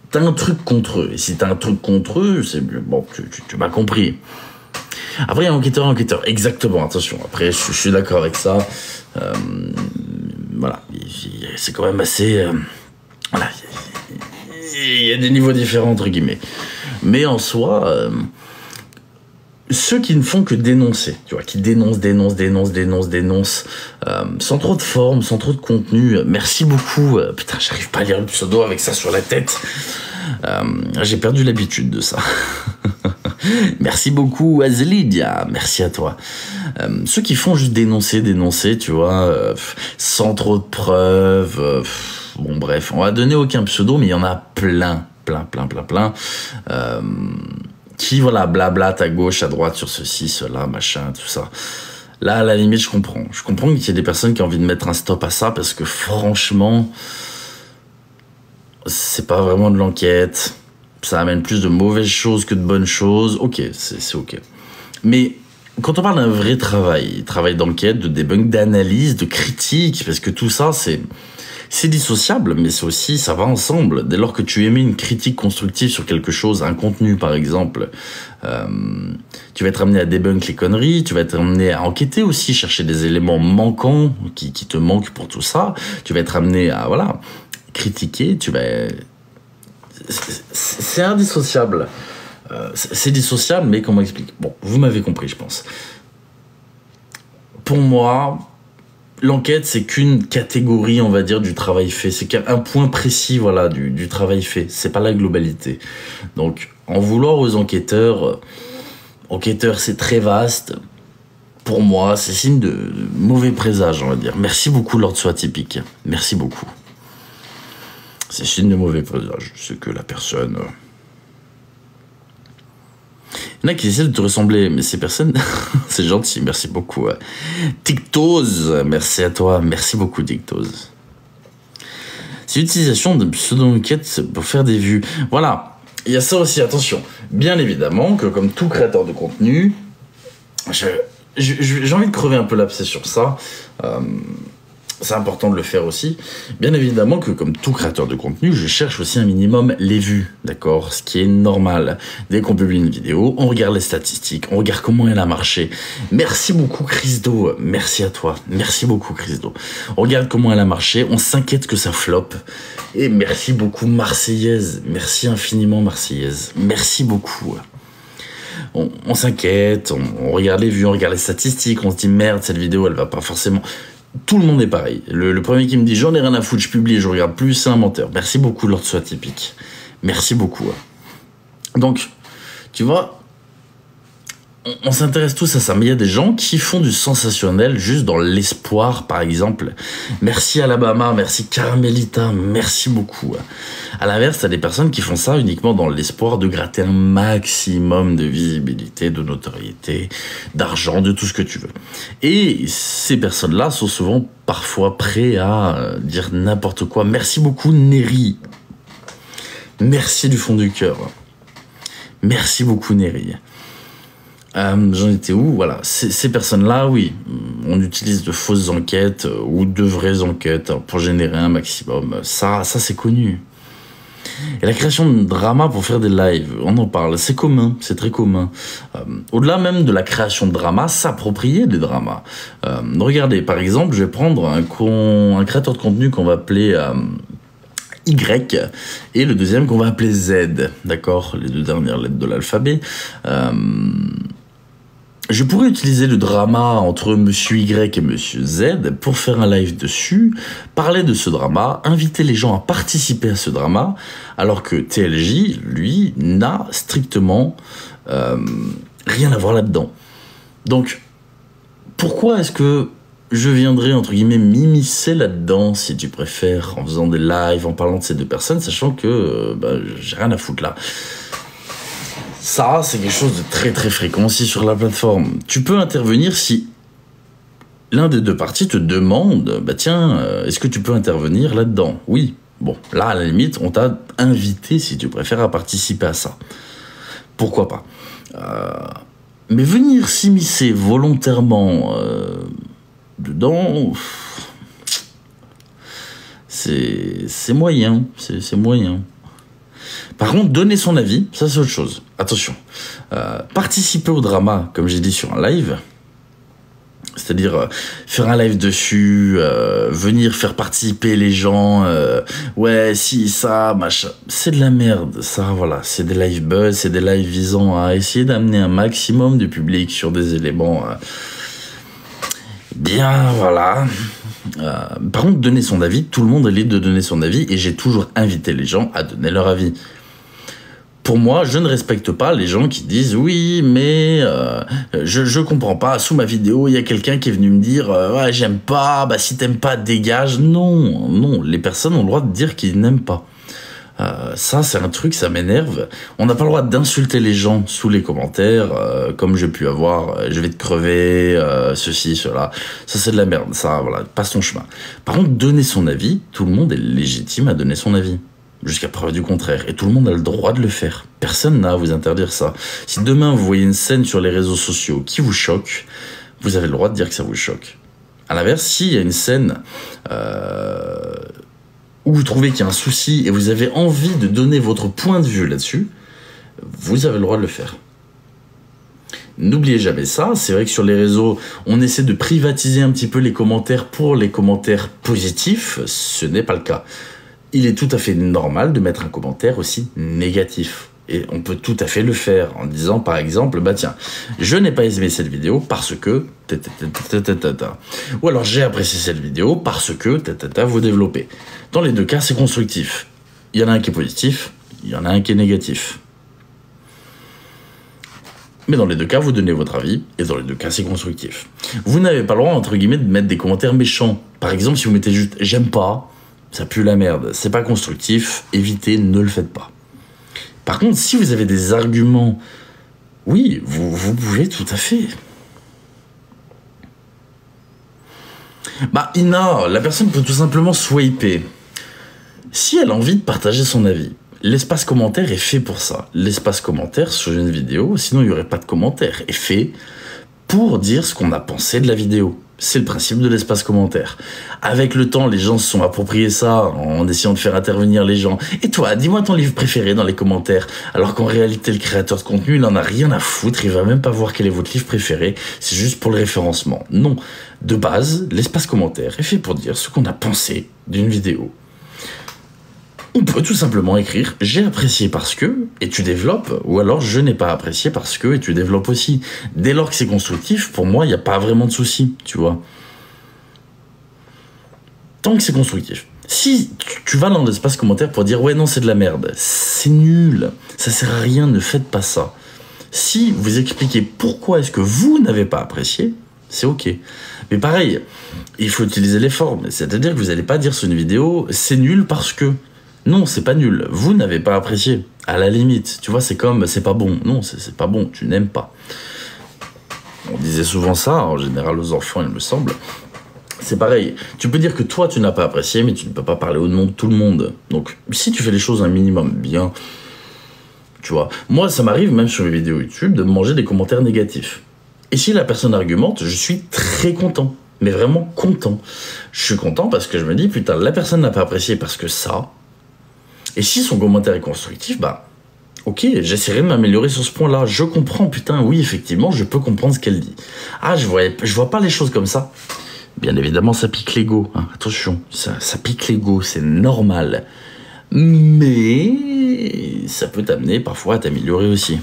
t'as un truc contre eux. Et si t'as un truc contre eux, c'est bon, tu m'as compris. Après, il y a enquêteur, exactement, attention. Après, je suis d'accord avec ça. Voilà, c'est quand même assez... voilà, il y a des niveaux différents, entre guillemets. Mais en soi, ceux qui ne font que dénoncer, tu vois, qui dénoncent, sans trop de forme, sans trop de contenu. Merci beaucoup. Putain, j'arrive pas à lire le pseudo avec ça sur la tête. J'ai perdu l'habitude de ça. Merci beaucoup, Azelidia. Merci à toi. Ceux qui font juste dénoncer, tu vois, sans trop de preuves. Bon, bref, on va donner aucun pseudo, mais il y en a plein. Qui, voilà, blablate à gauche, à droite sur ceci, cela, machin, tout ça. Là, à la limite, je comprends. Je comprends qu'il y ait des personnes qui ont envie de mettre un stop à ça, parce que franchement, c'est pas vraiment de l'enquête. Ça amène plus de mauvaises choses que de bonnes choses. Ok, c'est ok. Mais quand on parle d'un vrai travail d'enquête, de debunk, d'analyse, de critique, parce que tout ça, c'est dissociable, mais c'est aussi, ça va ensemble. Dès lors que tu émets une critique constructive sur quelque chose, un contenu par exemple, tu vas être amené à debunk les conneries, tu vas être amené à enquêter aussi, chercher des éléments manquants qui te manquent pour tout ça. Tu vas être amené à, voilà, critiquer, c'est indissociable. C'est dissociable, mais comment expliquer? Bon, vous m'avez compris, je pense. Pour moi, l'enquête, c'est qu'une catégorie, on va dire, du travail fait. C'est qu'un point précis, voilà, du travail fait. C'est pas la globalité. Donc, en vouloir aux enquêteurs, c'est très vaste. Pour moi, c'est signe de mauvais présage, on va dire. Merci beaucoup, Lord Soit Typique. Merci beaucoup. C'est signe de mauvais présage. C'est que la personne... Il y en a qui essaient de te ressembler, mais ces personnes... c'est gentil, merci beaucoup. Tictose, merci à toi. Merci beaucoup, Tictose. C'est l'utilisation de pseudo-enquêtes pour faire des vues. Voilà, il y a ça aussi, attention. Bien évidemment que comme tout créateur de contenu, j'ai envie de crever un peu l'abcès sur ça. C'est important de le faire aussi. Bien évidemment que comme tout créateur de contenu, je cherche aussi un minimum les vues, d'accord? Ce qui est normal. Dès qu'on publie une vidéo, on regarde les statistiques, on regarde comment elle a marché. Merci beaucoup Chrisdo, merci à toi. Merci beaucoup Chrisdo. On regarde comment elle a marché, on s'inquiète que ça floppe. Et merci beaucoup Marseillaise, merci infiniment Marseillaise. Merci beaucoup. On s'inquiète, on regarde les vues, on regarde les statistiques, on se dit merde, cette vidéo elle va pas forcément... Tout le monde est pareil. Le premier qui me dit j'en ai rien à foutre, je publie et je regarde plus, c'est un menteur. Merci beaucoup, Lord Soit Typique. Merci beaucoup. Donc, tu vois, on s'intéresse tous à ça, mais il y a des gens qui font du sensationnel juste dans l'espoir, par exemple. Merci Alabama, merci Carmelita, merci beaucoup. À l'inverse, t'as des personnes qui font ça uniquement dans l'espoir de gratter un maximum de visibilité, de notoriété, d'argent, de tout ce que tu veux. Et ces personnes-là sont souvent parfois prêts à dire n'importe quoi. Merci beaucoup Neri. Merci du fond du cœur. Merci beaucoup, Neri. J'en étais où? Voilà, ces personnes-là, oui, on utilise de fausses enquêtes ou de vraies enquêtes pour générer un maximum. Ça c'est connu. Et la création de drama pour faire des lives, on en parle, c'est commun, c'est très commun. Au-delà même de la création de drama, s'approprier des dramas. Regardez, par exemple, je vais prendre un créateur de contenu qu'on va appeler Y et le deuxième qu'on va appeler Z, d'accord? Les deux dernières lettres de l'alphabet. Je pourrais utiliser le drama entre Monsieur Y et Monsieur Z pour faire un live dessus, parler de ce drama, inviter les gens à participer à ce drama, alors que TLJ, lui, n'a strictement rien à voir là-dedans. Donc, pourquoi est-ce que je viendrais, entre guillemets, m'immiscer là-dedans, si tu préfères, en faisant des lives, en parlant de ces deux personnes, sachant que j'ai rien à foutre là. Ça, c'est quelque chose de très très fréquent aussi sur la plateforme. Tu peux intervenir si l'un des deux parties te demande, bah tiens, est-ce que tu peux intervenir là-dedans? Oui. Bon, là, à la limite, on t'a invité, si tu préfères, à participer à ça. Pourquoi pas? Mais venir s'immiscer volontairement dedans, c'est moyen, c'est moyen. Par contre, donner son avis, ça c'est autre chose. Attention, participer au drama, comme j'ai dit sur un live, c'est-à-dire faire un live dessus, venir faire participer les gens, ouais, si, ça, machin, c'est de la merde, ça, voilà, c'est des live buzz, c'est des lives visant à essayer d'amener un maximum de public sur des éléments bien, voilà. Par contre, donner son avis, tout le monde est libre de donner son avis, et j'ai toujours invité les gens à donner leur avis. Pour moi, je ne respecte pas les gens qui disent « Oui, mais je comprends pas, sous ma vidéo, il y a quelqu'un qui est venu me dire « Ouais, j'aime pas, bah si t'aimes pas, dégage ». Non, non, les personnes ont le droit de dire qu'ils n'aiment pas. Ça, c'est un truc, ça m'énerve. On n'a pas le droit d'insulter les gens sous les commentaires, comme j'ai pu avoir « Je vais te crever, ceci, cela ». Ça, c'est de la merde, ça, voilà, passe ton chemin. Par contre, donner son avis, tout le monde est légitime à donner son avis. Jusqu'à preuve du contraire. Et tout le monde a le droit de le faire. Personne n'a à vous interdire ça. Si demain vous voyez une scène sur les réseaux sociaux qui vous choque, vous avez le droit de dire que ça vous choque. À l'inverse, s'il y a une scène où vous trouvez qu'il y a un souci et vous avez envie de donner votre point de vue là-dessus, vous avez le droit de le faire. N'oubliez jamais ça, c'est vrai que sur les réseaux, on essaie de privatiser un petit peu les commentaires pour les commentaires positifs, ce n'est pas le cas. Il est tout à fait normal de mettre un commentaire aussi négatif. Et on peut tout à fait le faire en disant par exemple, bah tiens, je n'ai pas aimé cette vidéo parce que... Ou alors j'ai apprécié cette vidéo parce que... vous développez. Dans les deux cas, c'est constructif. Il y en a un qui est positif, il y en a un qui est négatif. Mais dans les deux cas, vous donnez votre avis, et dans les deux cas, c'est constructif. Vous n'avez pas le droit, entre guillemets, de mettre des commentaires méchants. Par exemple, si vous mettez juste « j'aime pas », ça pue la merde, c'est pas constructif, évitez, ne le faites pas. Par contre, si vous avez des arguments, oui, vous pouvez tout à fait. Bah, Ina, la personne peut tout simplement swiper. Si elle a envie de partager son avis, l'espace commentaire est fait pour ça. L'espace commentaire sur une vidéo, sinon il n'y aurait pas de commentaire, est fait pour dire ce qu'on a pensé de la vidéo. C'est le principe de l'espace commentaire. Avec le temps, les gens se sont appropriés ça en essayant de faire intervenir les gens. Et toi, dis-moi ton livre préféré dans les commentaires. Alors qu'en réalité, le créateur de contenu, il en a rien à foutre. Il va même pas voir quel est votre livre préféré. C'est juste pour le référencement. Non. De base, l'espace commentaire est fait pour dire ce qu'on a pensé d'une vidéo. On peut tout simplement écrire « j'ai apprécié parce que » et tu développes, ou alors « je n'ai pas apprécié parce que » et tu développes aussi. Dès lors que c'est constructif, pour moi, il n'y a pas vraiment de souci, tu vois. Tant que c'est constructif. Si tu vas dans l'espace commentaire pour dire « ouais, non, c'est de la merde », c'est nul, ça sert à rien, ne faites pas ça. Si vous expliquez pourquoi est-ce que vous n'avez pas apprécié, c'est ok. Mais pareil, il faut utiliser les formes, c'est-à-dire que vous n'allez pas dire sur une vidéo « c'est nul parce que ». Non, c'est pas nul. Vous n'avez pas apprécié. À la limite, tu vois, c'est comme c'est pas bon. Non, c'est pas bon. Tu n'aimes pas. On disait souvent ça, en général aux enfants, il me semble. C'est pareil. Tu peux dire que toi, tu n'as pas apprécié, mais tu ne peux pas parler au nom de tout le monde. Donc, si tu fais les choses un minimum bien, tu vois. Moi, ça m'arrive, même sur mes vidéos YouTube, de manger des commentaires négatifs. Et si la personne argumente, je suis très content. Mais vraiment content. Je suis content parce que je me dis, putain, la personne n'a pas apprécié parce que ça. Et si son commentaire est constructif, bah, ok, j'essaierai de m'améliorer sur ce point-là. Je comprends, putain, oui, effectivement, je peux comprendre ce qu'elle dit. Ah, je vois pas les choses comme ça. Bien évidemment, ça pique l'ego. Hein. Attention, ça pique l'ego, c'est normal. Mais ça peut t'amener parfois à t'améliorer aussi.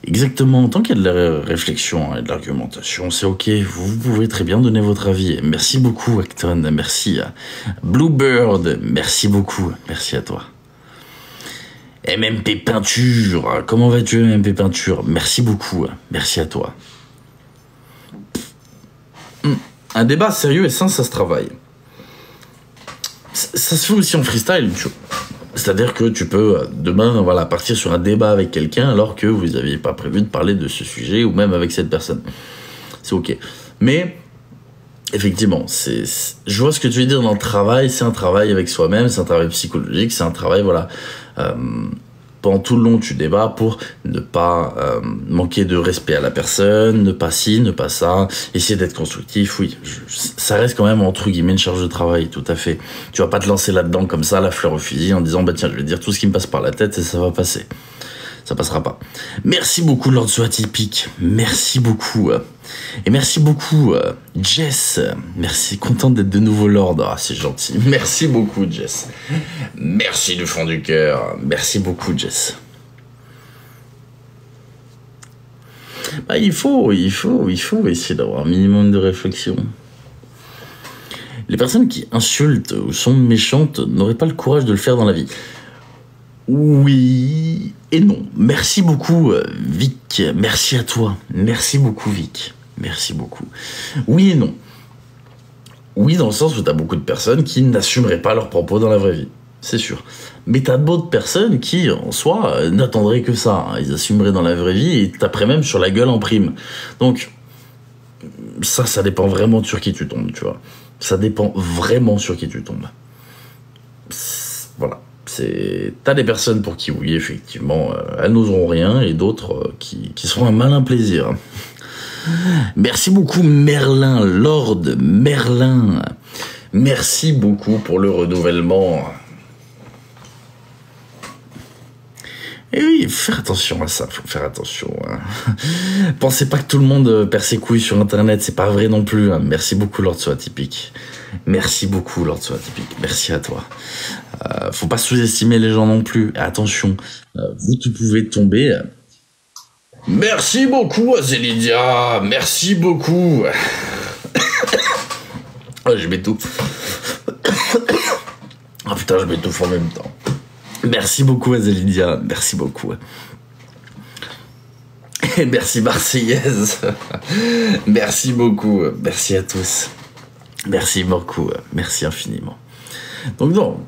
Exactement, tant qu'il y a de la réflexion et de l'argumentation, c'est ok, vous pouvez très bien donner votre avis. Merci beaucoup Acton, merci à Bluebird, merci beaucoup, merci à toi. MMP Peinture, comment vas-tu MMP Peinture? Merci beaucoup, merci à toi. Un débat sérieux et sain, ça se travaille. Ça se fait aussi en freestyle, tu vois. C'est-à-dire que tu peux, demain, voilà, partir sur un débat avec quelqu'un alors que vous n'aviez pas prévu de parler de ce sujet ou même avec cette personne. C'est ok. Mais, effectivement, je vois ce que tu veux dire dans le travail. C'est un travail avec soi-même, c'est un travail psychologique, c'est un travail, voilà. Pendant tout le long, tu débats pour ne pas manquer de respect à la personne, ne pas ci, ne pas ça, essayer d'être constructif, oui. Ça reste quand même, entre guillemets, une charge de travail, tout à fait. Tu vas pas te lancer là-dedans comme ça, la fleur au fusil, en disant, bah tiens, je vais dire tout ce qui me passe par la tête et ça va passer. Ça passera pas. Merci beaucoup, Lord So Atypique. Merci beaucoup. Et merci beaucoup, Jess. Merci, contente d'être de nouveau Lord. Ah, c'est gentil. Merci beaucoup, Jess. Merci du fond du cœur. Merci beaucoup, Jess. Bah, il faut essayer d'avoir un minimum de réflexion. Les personnes qui insultent ou sont méchantes n'auraient pas le courage de le faire dans la vie. Oui et non. Merci beaucoup, Vic. Merci à toi. Merci beaucoup, Vic. Merci beaucoup. Oui et non. Oui, dans le sens où t'as beaucoup de personnes qui n'assumeraient pas leurs propos dans la vraie vie. C'est sûr. Mais t'as d'autres personnes qui, en soi, n'attendraient que ça. Ils assumeraient dans la vraie vie et taperaient même sur la gueule en prime. Donc, ça dépend vraiment sur qui tu tombes, tu vois. Ça dépend vraiment sur qui tu tombes. Voilà. T'as des personnes pour qui, oui, effectivement, elles n'oseront rien, et d'autres qui seront un malin plaisir. Merci beaucoup, Merlin, Lord Merlin. Merci beaucoup pour le renouvellement. Et oui, faut faire attention à ça, faut faire attention. Hein. Pensez pas que tout le monde perd ses couilles sur Internet, c'est pas vrai non plus. Hein. Merci beaucoup, Lord So Atypique. Merci beaucoup, Lord So Atypique. Merci à toi. Faut pas sous-estimer les gens non plus. Et attention, vous pouvez tomber. Merci beaucoup, Azelidia. Merci beaucoup. Oh, je m'étouffe. Oh putain, je m'étouffe en même temps. Merci beaucoup, Azelidia. Merci beaucoup. Et merci, Marseillaise. Merci beaucoup. Merci à tous. Merci beaucoup. Merci infiniment. Donc non,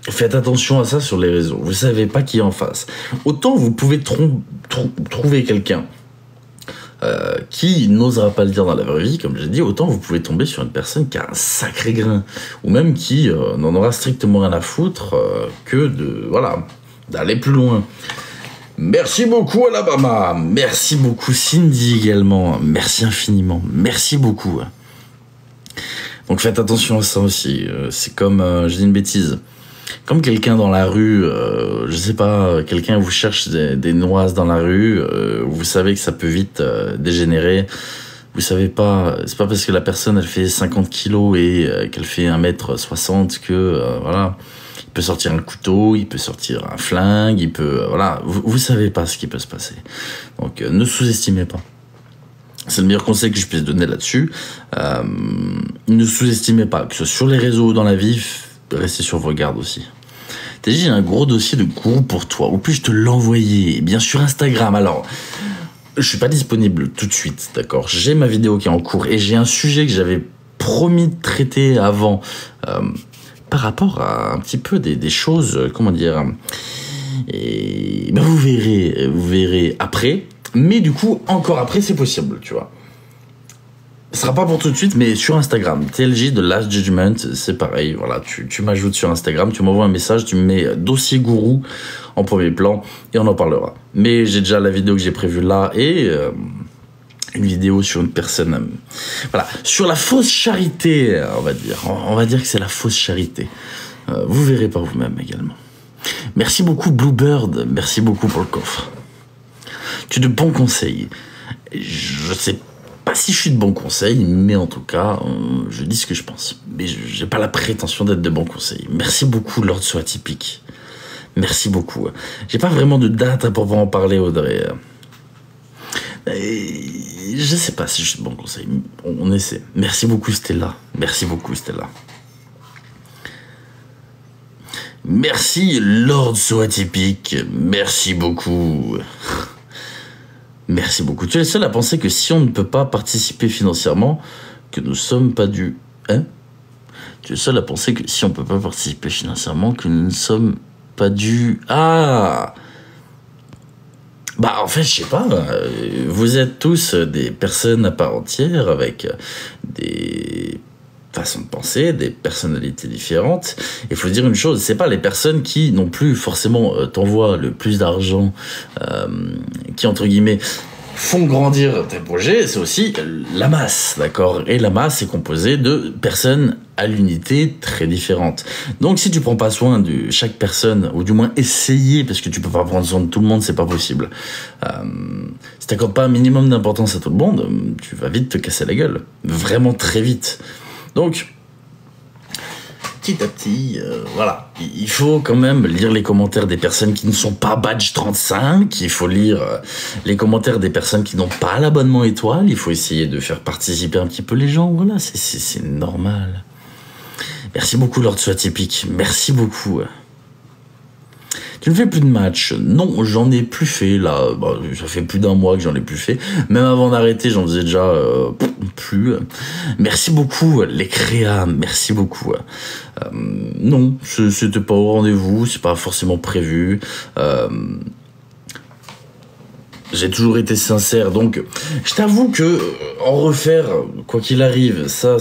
faites attention à ça sur les réseaux. Vous savez pas qui est en face. Autant vous pouvez trouver quelqu'un qui n'osera pas le dire dans la vraie vie, comme j'ai dit, autant vous pouvez tomber sur une personne qui a un sacré grain, ou même qui n'en aura strictement rien à foutre que d'aller plus loin. Merci beaucoup, Alabama. Merci beaucoup, Cindy, également. Merci infiniment. Merci beaucoup. Donc faites attention à ça aussi. C'est comme, je dis une bêtise, comme quelqu'un dans la rue, je sais pas, quelqu'un vous cherche des noises dans la rue, vous savez que ça peut vite dégénérer. Vous savez pas, c'est pas parce que la personne elle fait 50 kilos et qu'elle fait 1m60 que voilà, il peut sortir un couteau, il peut sortir un flingue, il peut voilà, vous savez pas ce qui peut se passer. Donc ne sous-estimez pas. C'est le meilleur conseil que je puisse donner là-dessus. Ne sous-estimez pas, que ce soit sur les réseaux ou dans la vie, restez sur vos gardes aussi. T'as dit, j'ai un gros dossier de gourou pour toi. Ou puis-je te l'envoyer? Bien sûr, Instagram. Alors, je suis pas disponible tout de suite, d'accord? J'ai ma vidéo qui est en cours et j'ai un sujet que j'avais promis de traiter avant par rapport à un petit peu des choses, comment dire. Et ben vous verrez après. Mais du coup, encore après, c'est possible, tu vois. Ce sera pas pour tout de suite, mais sur Instagram, TLJ de Last Judgment, c'est pareil. Voilà, tu m'ajoutes sur Instagram, tu m'envoies un message, tu me mets dossier gourou en premier plan et on en parlera. Mais j'ai déjà la vidéo que j'ai prévue là et une vidéo sur une personne. Voilà, sur la fausse charité, on va dire. On va dire que c'est la fausse charité. Vous verrez par vous-même également. Merci beaucoup Bluebird, merci beaucoup pour le coffre. Tu as de bons conseils. Je sais pas si je suis de bons conseils, mais en tout cas, je dis ce que je pense. Mais j'ai pas la prétention d'être de bons conseils. Merci beaucoup Lord Soit Atypique. Merci beaucoup. J'ai pas vraiment de date pour pouvoir en parler, Audrey. Je sais pas si je suis de bons conseils. On essaie. Merci beaucoup Stella. Merci beaucoup Stella. Merci Lord So Atypique, merci beaucoup. Merci beaucoup. Tu es le seul à penser que si on ne peut pas participer financièrement, que nous sommes pas dus. Hein? Tu es le seul à penser que si on ne peut pas participer financièrement, que nous ne sommes pas dus. Ah! Bah en fait, je sais pas, vous êtes tous des personnes à part entière avec des façons de penser, des personnalités différentes. Il faut dire une chose, c'est pas les personnes qui non plus forcément t'envoient le plus d'argent, qui entre guillemets font grandir tes projets, c'est aussi la masse, d'accord? Et la masse est composée de personnes à l'unité très différentes. Donc si tu prends pas soin de chaque personne, ou du moins essayer, parce que tu peux pas prendre soin de tout le monde, c'est pas possible. Si t'accordes pas un minimum d'importance à tout le monde, tu vas vite te casser la gueule. Vraiment très vite. Donc, petit à petit, voilà. Il faut quand même lire les commentaires des personnes qui ne sont pas badge 35. Il faut lire les commentaires des personnes qui n'ont pas l'abonnement étoile. Il faut essayer de faire participer un petit peu les gens. Voilà, c'est normal. Merci beaucoup, Lord Soit Typique. Merci beaucoup. Tu ne fais plus de matchs? Non, j'en ai plus fait, là. Bah, ça fait plus d'un mois que j'en ai plus fait. Même avant d'arrêter, j'en faisais déjà plus. Merci beaucoup, les créas. Merci beaucoup. Non, c'était pas au rendez-vous. C'est pas forcément prévu. J'ai toujours été sincère, donc je t'avoue que en refaire, quoi qu'il arrive, ça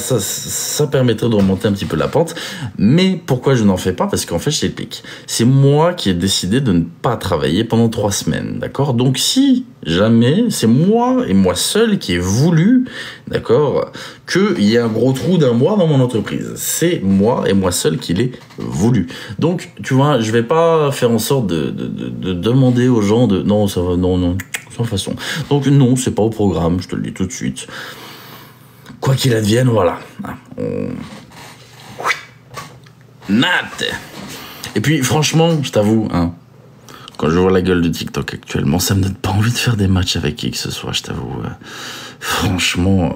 permettrait de remonter un petit peu la pente. Mais pourquoi je n'en fais pas? Parce qu'en fait, je t'explique. C'est moi qui ai décidé de ne pas travailler pendant 3 semaines, d'accord? Donc si jamais, c'est moi et moi seul qui ai voulu, d'accord, qu'il y ait un gros trou d'un mois dans mon entreprise. C'est moi et moi seul qui l'ai voulu. Donc, tu vois, je vais pas faire en sorte de demander aux gens de non, ça va, non. Sans façon. Donc non, c'est pas au programme, je te le dis tout de suite. Quoi qu'il advienne, voilà. Nat. Et puis franchement, je t'avoue, hein, quand je vois la gueule de TikTok actuellement, ça me donne pas envie de faire des matchs avec qui que ce soit, je t'avoue. Franchement,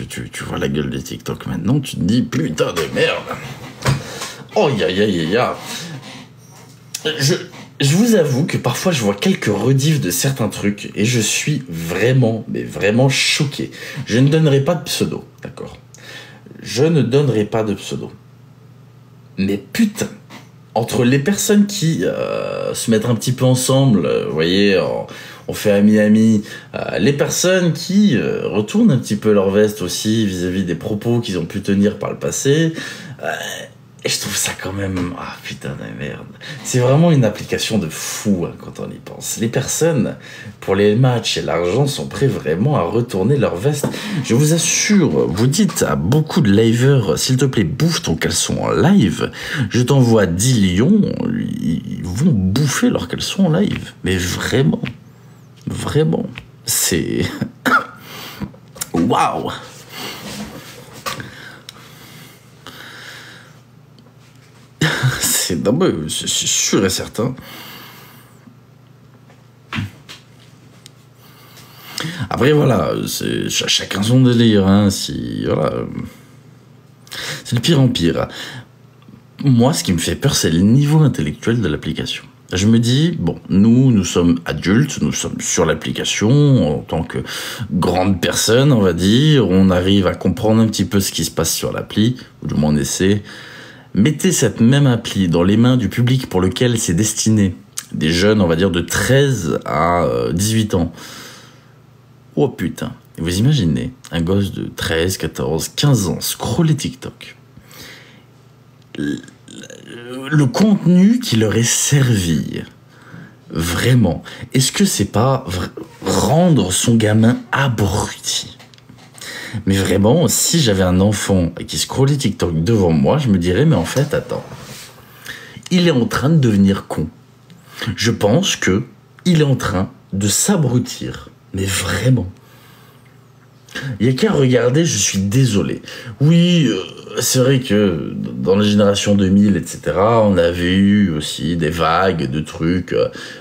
tu vois la gueule de TikTok maintenant, tu te dis putain de merde. Oh ya. Je vous avoue que parfois je vois quelques rediffs de certains trucs et je suis vraiment, mais vraiment choqué. Je ne donnerai pas de pseudo, d'accord? Je ne donnerai pas de pseudo. Mais putain, entre les personnes qui se mettent un petit peu ensemble, vous voyez, on fait ami-ami, les personnes qui retournent un petit peu leur veste aussi vis-à-vis des propos qu'ils ont pu tenir par le passé, et je trouve ça quand même... Ah putain de merde. C'est vraiment une application de fou hein, quand on y pense. Les personnes, pour les matchs et l'argent, sont prêts vraiment à retourner leur veste. Je vous assure, vous dites à beaucoup de liveurs, s'il te plaît, bouffe ton caleçon en live. Je t'envoie 10 lions, ils vont bouffer leur caleçon en live. Mais vraiment, vraiment, c'est... Waouh. C'est sûr et certain. Après voilà, c'est chacun son délire. Hein, voilà, c'est de pire en pire. Moi, ce qui me fait peur, c'est le niveau intellectuel de l'application. Je me dis, bon, nous sommes adultes, nous sommes sur l'application en tant que grande personne, on va dire. On arrive à comprendre un petit peu ce qui se passe sur l'appli, ou du moins on essaie. Mettez cette même appli dans les mains du public pour lequel c'est destiné. Des jeunes, on va dire, de 13 à 18 ans. Oh putain. Vous imaginez un gosse de 13, 14, 15 ans scroller TikTok. Le contenu qui leur est servi, vraiment, est-ce que c'est pas rendre son gamin abruti? Mais vraiment, si j'avais un enfant qui scrollait TikTok devant moi, je me dirais, mais en fait, attends, il est en train de devenir con. Je pense que il est en train de s'abrutir, mais vraiment. Il n'y a qu'à regarder, je suis désolé. Oui, c'est vrai que dans la génération 2000, etc., on avait eu aussi des vagues de trucs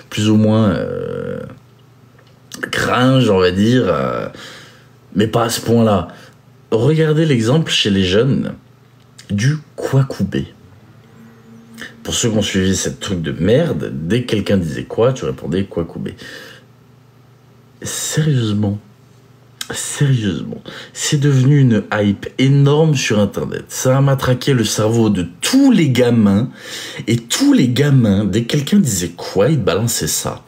plus ou moins cringe, on va dire, mais pas à ce point-là. Regardez l'exemple chez les jeunes du Kwakubé. Pour ceux qui ont suivi cette truc de merde, dès que quelqu'un disait quoi, tu répondais Kwakubé. Sérieusement, c'est devenu une hype énorme sur Internet. Ça a matraqué le cerveau de tous les gamins. Et tous les gamins, dès que quelqu'un disait quoi, ils balançaient ça.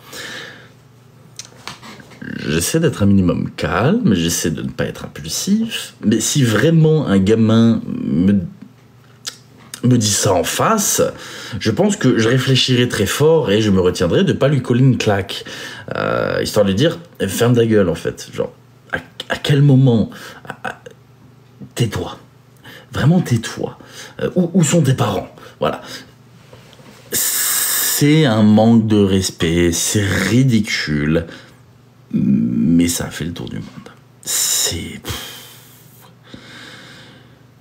J'essaie d'être un minimum calme, j'essaie de ne pas être impulsif. Mais si vraiment un gamin me dit ça en face, je pense que je réfléchirai très fort et je me retiendrai de pas lui coller une claque. Histoire de lui dire, ferme ta gueule en fait. Genre, à quel moment tais-toi. Vraiment tais-toi. Où sont tes parents? Voilà. C'est un manque de respect, c'est ridicule, mais ça a fait le tour du monde. C'est...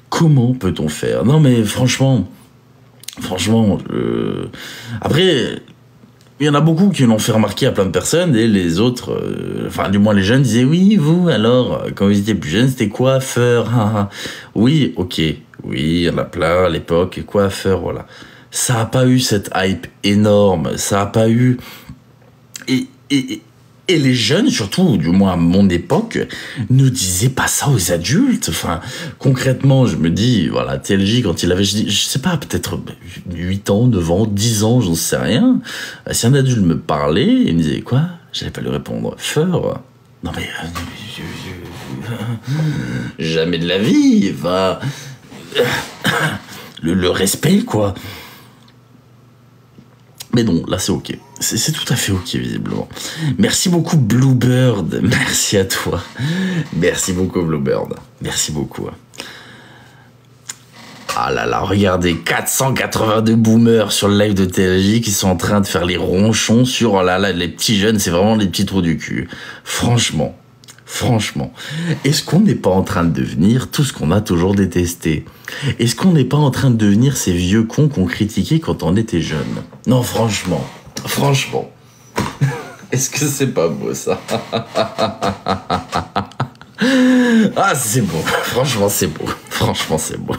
Comment peut-on faire? Non mais franchement, après, il y en a beaucoup qui l'ont fait remarquer à plein de personnes et les autres, enfin du moins les jeunes disaient oui, vous alors, quand vous étiez plus jeune, c'était coiffeur. Oui, ok, oui, il y en a plein à l'époque, coiffeur, voilà. Ça a pas eu cette hype énorme, ça a pas eu... Et les jeunes, surtout, du moins à mon époque, ne disaient pas ça aux adultes. Enfin, concrètement, je me dis, voilà, TLJ, quand il avait, je sais pas, peut-être 8 ans, 9 ans, 10 ans, j'en sais rien. Si un adulte me parlait, il me disait quoi? J'allais pas lui répondre. Feur? Non mais... jamais de la vie, enfin... le respect, quoi. Mais non, là c'est ok. C'est tout à fait ok, visiblement. Merci beaucoup, Bluebird. Merci à toi. Merci beaucoup, Bluebird. Merci beaucoup. Ah là là, regardez, 482 boomers sur le live de TLJ qui sont en train de faire les ronchons sur, oh là là, les petits jeunes, c'est vraiment les petits trous du cul. Franchement, est-ce qu'on n'est pas en train de devenir tout ce qu'on a toujours détesté? Est-ce qu'on n'est pas en train de devenir ces vieux cons qu'on critiquait quand on était jeune? Non, franchement. Est-ce que c'est pas beau, ça? Ah, c'est beau. Franchement, c'est beau.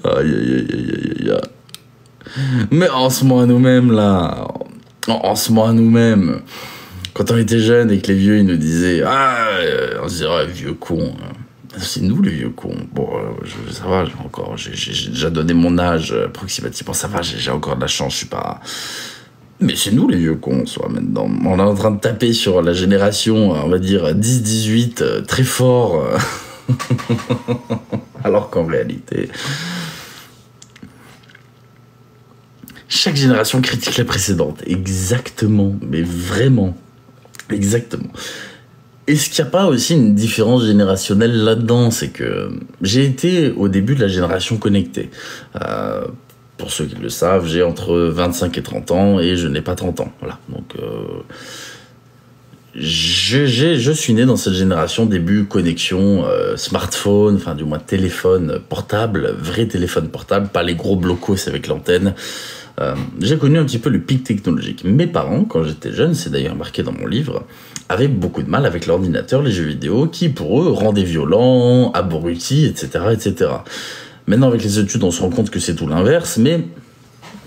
Aïe. Mais on se ment à nous-mêmes, là. On se ment à nous-mêmes. Quand on était jeunes et que les vieux, ils nous disaient « Ah, on se dirait, vieux con. » C'est nous, les vieux cons. Bon, ça va, j'ai déjà donné mon âge approximativement. Ça va, j'ai encore de la chance, je suis pas... Mais c'est nous, les vieux cons, soit maintenant. On est en train de taper sur la génération, on va dire, 10-18, très fort. Alors qu'en réalité... Chaque génération critique la précédente. Exactement, mais vraiment... Exactement. Est-ce qu'il n'y a pas aussi une différence générationnelle là-dedans? C'est que j'ai été au début de la génération connectée. Pour ceux qui le savent, j'ai entre 25 et 30 ans et je n'ai pas 30 ans. Voilà. Donc, je suis né dans cette génération début connexion, smartphone, enfin du moins téléphone portable, vrai téléphone portable, pas les gros blocos avec l'antenne. J'ai connu un petit peu le pic technologique. Mes parents, quand j'étais jeune, c'est d'ailleurs marqué dans mon livre, avaient beaucoup de mal avec l'ordinateur, les jeux vidéo, qui pour eux rendaient violents, abrutis, etc. Maintenant, avec les études, on se rend compte que c'est tout l'inverse, mais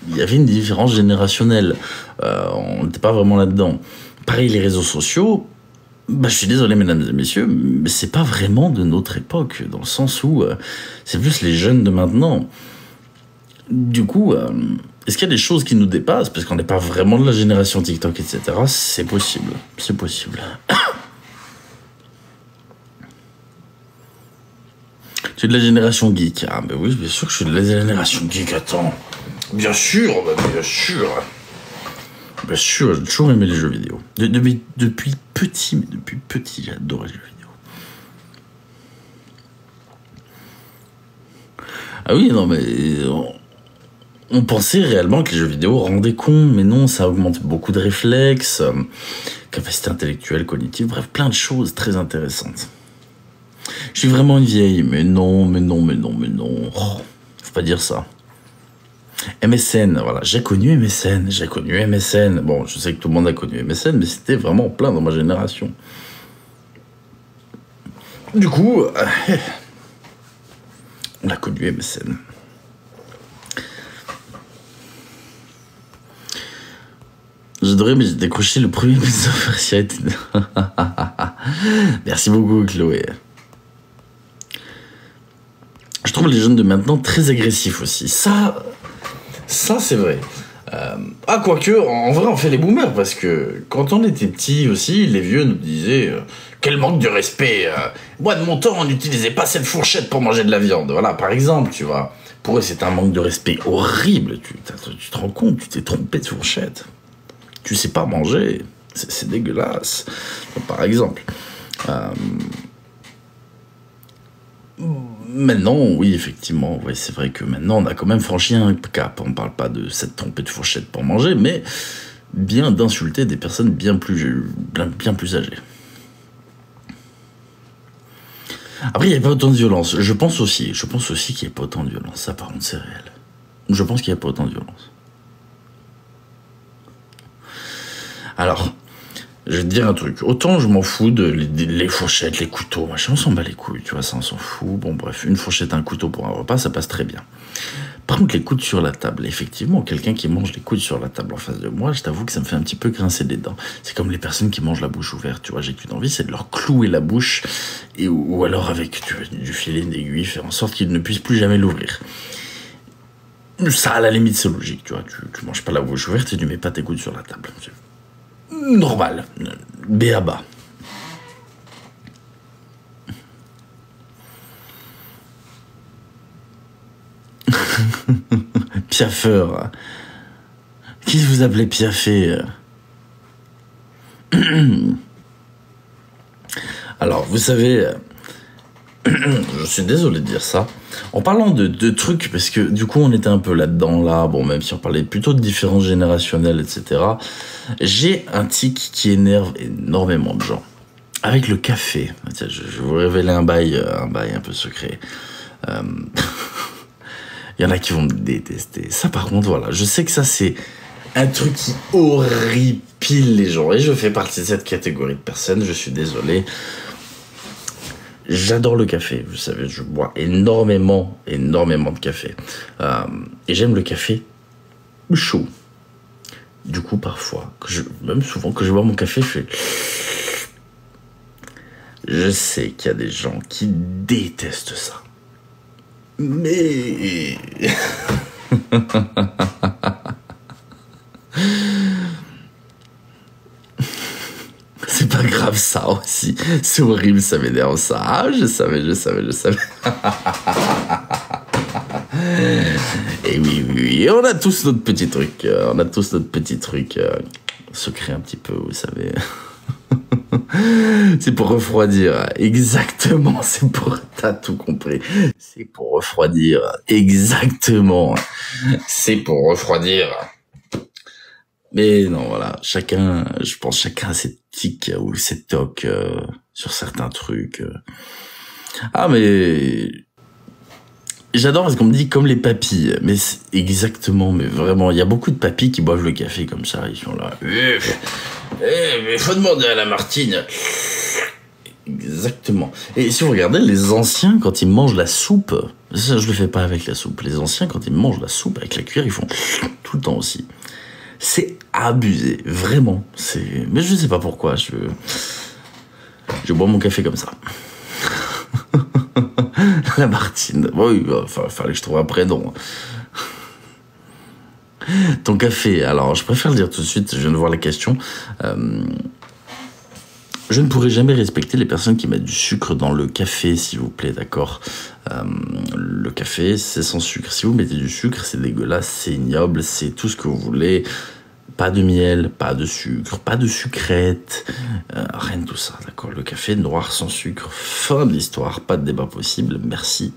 il y avait une différence générationnelle. On n'était pas vraiment là-dedans. Pareil, les réseaux sociaux, je suis désolé, mesdames et messieurs, mais c'est pas vraiment de notre époque, dans le sens où c'est plus les jeunes de maintenant. Du coup... Est-ce qu'il y a des choses qui nous dépassent? Parce qu'on n'est pas vraiment de la génération TikTok, etc. C'est possible. Tu es de la génération geek. Ah, bah oui, bien sûr que je suis de la génération geek, attends. Bien sûr, bah, bien sûr. Bien sûr, j'ai toujours aimé les jeux vidéo. Depuis petit, j'ai adoré les jeux vidéo. Ah oui, non, mais on pensait réellement que les jeux vidéo rendaient con, mais non, ça augmente beaucoup de réflexes, capacité intellectuelle, cognitive, bref, plein de choses très intéressantes. Je suis vraiment une vieille, mais non. Oh, faut pas dire ça. MSN, voilà, j'ai connu MSN. Bon, je sais que tout le monde a connu MSN, mais c'était vraiment plein dans ma génération. Du coup, on a connu MSN. J'adorais, mais j'ai décroché le premier Prince of Persia. Merci beaucoup, Chloé. Je trouve les jeunes de maintenant très agressifs aussi. Ça c'est vrai. Quoique, en vrai, on fait les boomers, parce que quand on était petits aussi, les vieux nous disaient quel manque de respect. Moi, de mon temps, on n'utilisait pas cette fourchette pour manger de la viande. Voilà, par exemple, tu vois. Pour eux, c'est un manque de respect horrible. Tu te rends compte, tu t'es trompé de fourchette. Tu sais pas manger. C'est dégueulasse. Par exemple. Maintenant, oui, effectivement, ouais, c'est vrai que maintenant, on a quand même franchi un cap. On parle pas de cette trompée de fourchette pour manger, mais bien d'insulter des personnes bien plus âgées. Après, il n'y a pas autant de violence. Je pense aussi qu'il n'y a pas autant de violence. Ça, par contre, c'est réel. Je pense qu'il n'y a pas autant de violence. Alors, je vais te dire un truc. Autant je m'en fous les fourchettes, les couteaux, machin, on s'en bat les couilles, tu vois, ça on s'en fout. Bon, bref, une fourchette, un couteau pour un repas, ça passe très bien. Par contre, les coudes sur la table, effectivement, quelqu'un qui mange les coudes sur la table en face de moi, je t'avoue que ça me fait un petit peu grincer des dents. C'est comme les personnes qui mangent la bouche ouverte, tu vois, j'ai qu'une envie, c'est de leur clouer la bouche, ou alors avec du filet, une aiguille, faire en sorte qu'ils ne puissent plus jamais l'ouvrir. Ça, à la limite, c'est logique, tu vois, tu manges pas la bouche ouverte et tu mets pas tes coudes sur la table. Normal, béaba. Piaffeur. Qui vous appelez Piaffé? Alors, vous savez, je suis désolé de dire ça. En parlant de trucs, parce que du coup on était un peu là-dedans, là, bon, même si on parlait plutôt de différences générationnelles, etc. J'ai un tic qui énerve énormément de gens. Avec le café. Tiens, je vais vous révéler un bail un peu secret. Il y en a qui vont me détester. Ça, par contre, voilà, je sais que ça, c'est un truc qui horripile les gens. Et je fais partie de cette catégorie de personnes, je suis désolé. J'adore le café, vous savez, je bois énormément de café. Et j'aime le café chaud. Du coup, parfois, même souvent, quand je bois mon café, je fais... Je sais qu'il y a des gens qui détestent ça. Mais... C'est pas grave ça aussi. C'est horrible, ça m'énerve ça. Ah, je savais. Et oui. On a tous notre petit truc. Secret un petit peu, vous savez. C'est pour refroidir. Exactement. T'as tout compris. C'est pour refroidir. Exactement. C'est pour refroidir. Mais non, voilà, je pense chacun a ses tics ou ses tocs sur certains trucs. Ah, mais j'adore parce qu'on me dit comme les papis, mais exactement, mais vraiment, il y a beaucoup de papis qui boivent le café comme ça, ils sont là. Mais faut demander à la Martine. Exactement. Et si vous regardez, les anciens, quand ils mangent la soupe, ça je le fais pas avec la soupe, les anciens, quand ils mangent la soupe avec la cuillère, ils font tout le temps aussi. C'est abusé, vraiment. Mais je sais pas pourquoi. Je bois mon café comme ça. La Martine. Oui, fallait que je trouve un prénom. Ton café. Alors, je préfère le dire tout de suite. Je viens de voir la question. Je ne pourrai jamais respecter les personnes qui mettent du sucre dans le café, s'il vous plaît, d'accord? Le café, c'est sans sucre. Si vous mettez du sucre, c'est dégueulasse, c'est ignoble, c'est tout ce que vous voulez. Pas de miel, pas de sucre, pas de sucrète, rien de tout ça, d'accord? Le café noir sans sucre, fin de l'histoire, pas de débat possible, merci.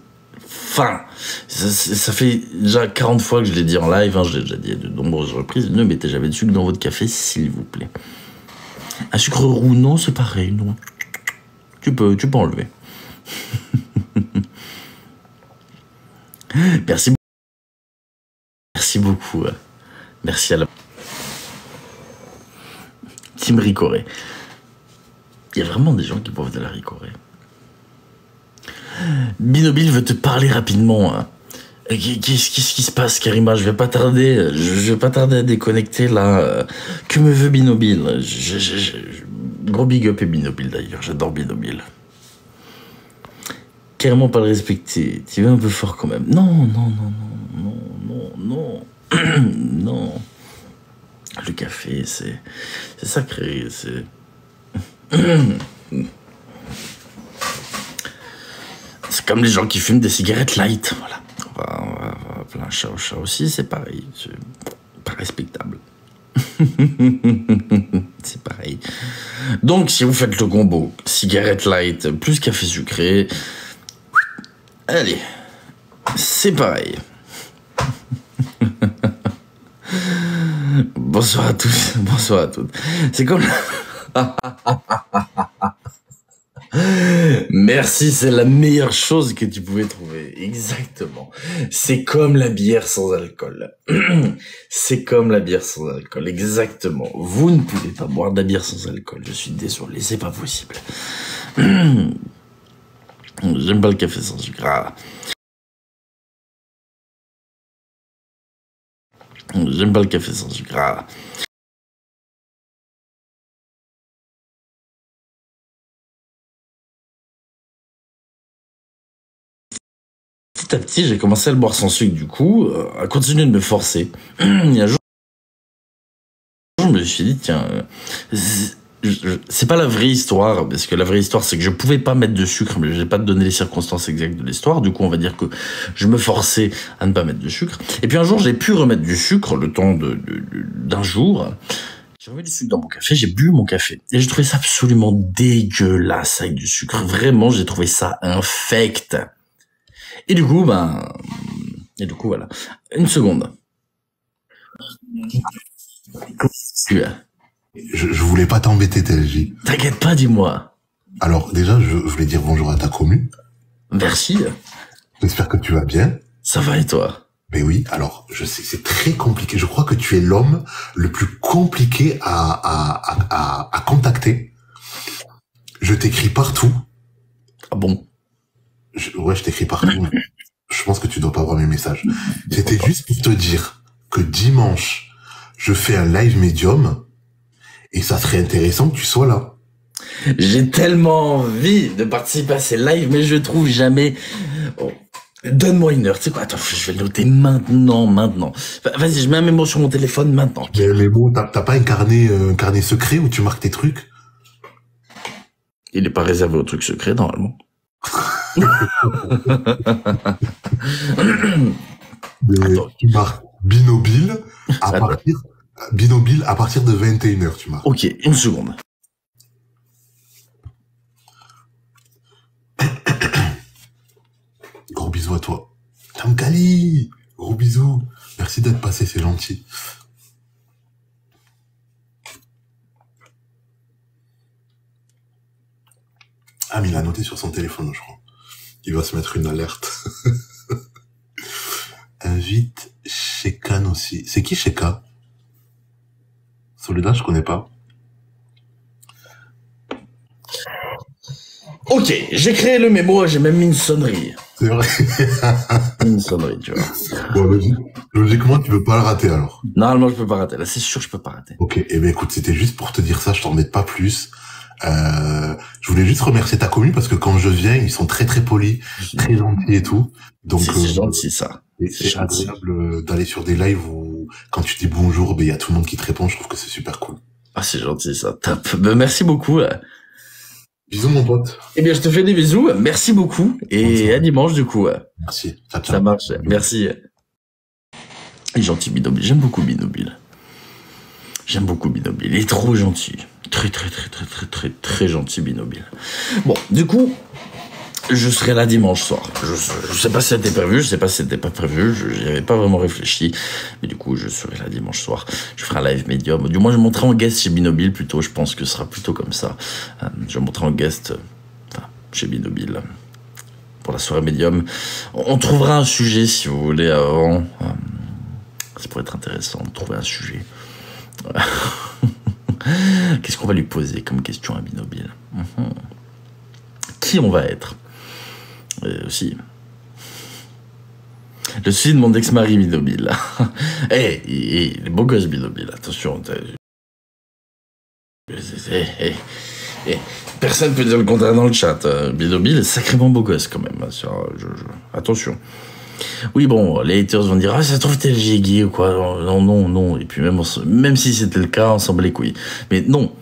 Fin. Ça fait déjà 40 fois que je l'ai dit en live, hein, je l'ai déjà dit à de nombreuses reprises, ne mettez jamais de sucre dans votre café, s'il vous plaît. Un sucre roux, non, c'est pareil, non. Tu peux enlever. Merci beaucoup. Merci à la Team Ricoré. Il y a vraiment des gens qui boivent de la Ricoré. Binobile veut te parler rapidement. Hein. Qu'est-ce qui se passe, Karima? Je vais pas tarder à déconnecter là. Que me veut Binobile? Gros big up et Binobile d'ailleurs, j'adore Binobile. Carrément pas le respecter, tu vas un peu fort quand même. Non. Non. Le café, c'est sacré, c'est... C'est comme les gens qui fument des cigarettes light, voilà. On va plein chat au chat aussi, c'est pareil, c'est pas respectable. C'est pareil. Donc, si vous faites le combo cigarette light plus café sucré, allez, c'est pareil. Bonsoir à tous, bonsoir à toutes. C'est comme... Merci, c'est la meilleure chose que tu pouvais trouver. Exactement. C'est comme la bière sans alcool. C'est comme la bière sans alcool. Exactement. Vous ne pouvez pas boire de la bière sans alcool. Je suis désolé, c'est pas possible. J'aime pas le café sans sucre. Ah. J'aime pas le café sans sucre. Ah. Petit à petit, j'ai commencé à le boire sans sucre, du coup, à continuer de me forcer. Il y a un jour, je me suis dit, tiens, c'est pas la vraie histoire, parce que la vraie histoire, c'est que je pouvais pas mettre de sucre, mais je vais pas te donner les circonstances exactes de l'histoire. Du coup, on va dire que je me forçais à ne pas mettre de sucre. Et puis un jour, j'ai pu remettre du sucre, le temps d'un jour. J'ai remis du sucre dans mon café, j'ai bu mon café. Et j'ai trouvé ça absolument dégueulasse avec du sucre. Vraiment, j'ai trouvé ça infect. Et du coup, voilà. Une seconde. Tu as. Je voulais pas t'embêter, TLJ. T'inquiète pas, dis-moi. Alors, déjà, je voulais dire bonjour à ta commu. Merci. J'espère que tu vas bien. Ça va et toi? Mais oui, alors, je sais, c'est très compliqué. Je crois que tu es l'homme le plus compliqué à contacter. Je t'écris partout. Ah bon? Ouais, je t'écris partout. Je pense que tu dois pas voir mes messages. C'était juste pour te dire que dimanche, je fais un live médium et ça serait intéressant que tu sois là. J'ai tellement envie de participer à ces lives, mais je trouve jamais... Oh. Donne-moi une heure, tu sais quoi? Attends, je vais le noter maintenant. Vas-y, je mets un mémo sur mon téléphone maintenant. Mais bon, t'as pas un carnet secret où tu marques tes trucs? Il est pas réservé aux trucs secrets, normalement. Tu marques Binobile à partir de 21h, tu marques. Ok, une seconde. Gros bisous à toi. Tankali, gros bisous. Merci d'être passé, c'est gentil. Ah, mais il a noté sur son téléphone, je crois. Il va se mettre une alerte. Invite Shekan aussi. C'est qui Sheka? Soledad, je connais pas. Ok, j'ai créé le mémo, j'ai même mis une sonnerie. C'est vrai. Une sonnerie, tu vois. Bon, logiquement, tu peux pas le rater alors. Normalement, je peux pas rater. Là, c'est sûr, je peux pas rater. Ok, eh ben écoute, c'était juste pour te dire ça, je t'embête pas plus. Je voulais juste remercier ta commune parce que quand je viens, ils sont très très polis, très gentils et tout. Donc c'est gentil ça. C'est agréable d'aller sur des lives où quand tu dis bonjour, ben il y a tout le monde qui te répond. Je trouve que c'est super cool. Ah, c'est gentil ça. Top. Ben, merci beaucoup. Bisous, mon pote. Eh bien, je te fais des bisous. Merci beaucoup. Et à dimanche, du coup. Merci. Ciao, ciao. Ça marche. Merci. Il est gentil, Binobile. J'aime beaucoup Binobile. J'aime beaucoup Binobile. Il est trop gentil. Très gentil, Binobile. Bon, du coup, je serai là dimanche soir. Je sais pas si c'était prévu, je sais pas si c'était pas prévu, j'y avais pas vraiment réfléchi. Mais du coup, je serai là dimanche soir. Je ferai un live médium. Du moins, je monterai en guest chez Binobile plutôt. Je pense que ce sera plutôt comme ça. Je monterai en guest chez Binobile pour la soirée médium. On trouvera un sujet, si vous voulez, avant. Ça pourrait être intéressant de trouver un sujet. Qu'est-ce qu'on va lui poser comme question à Binobile? Qui on va être? Aussi. Le suicide de mon ex-mari Binobile. Il est beau gosse Binobile, attention. Personne peut dire le contraire dans le chat. Binobile est sacrément beau gosse quand même. Attention. Oui, bon, les haters vont dire « Ah, ça se trouve t'es gay ou quoi ?» Non. Et puis même si c'était le cas, on s'en bat les couilles. Mais non.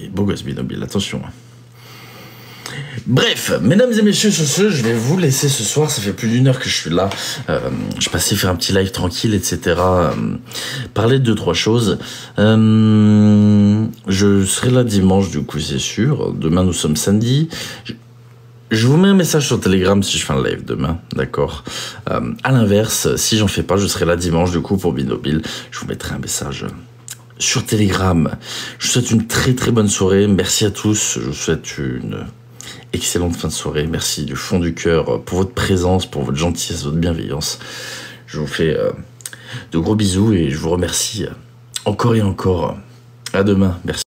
Beau gosse Binobile, attention. Bref, mesdames et messieurs, sur ce, je vais vous laisser ce soir. Ça fait plus d'1 heure que je suis là. Je passais faire un petit live tranquille, etc. Parler de 2-3 choses. Je serai là dimanche, du coup, c'est sûr. Demain, nous sommes samedi. Je vous mets un message sur Telegram si je fais un live demain, d'accord. À l'inverse, si j'en fais pas, je serai là dimanche, du coup, pour Binobile. Je vous mettrai un message sur Telegram. Je vous souhaite une très bonne soirée. Merci à tous. Je vous souhaite une excellente fin de soirée. Merci du fond du cœur pour votre présence, pour votre gentillesse, votre bienveillance. Je vous fais de gros bisous et je vous remercie encore et encore. À demain. Merci.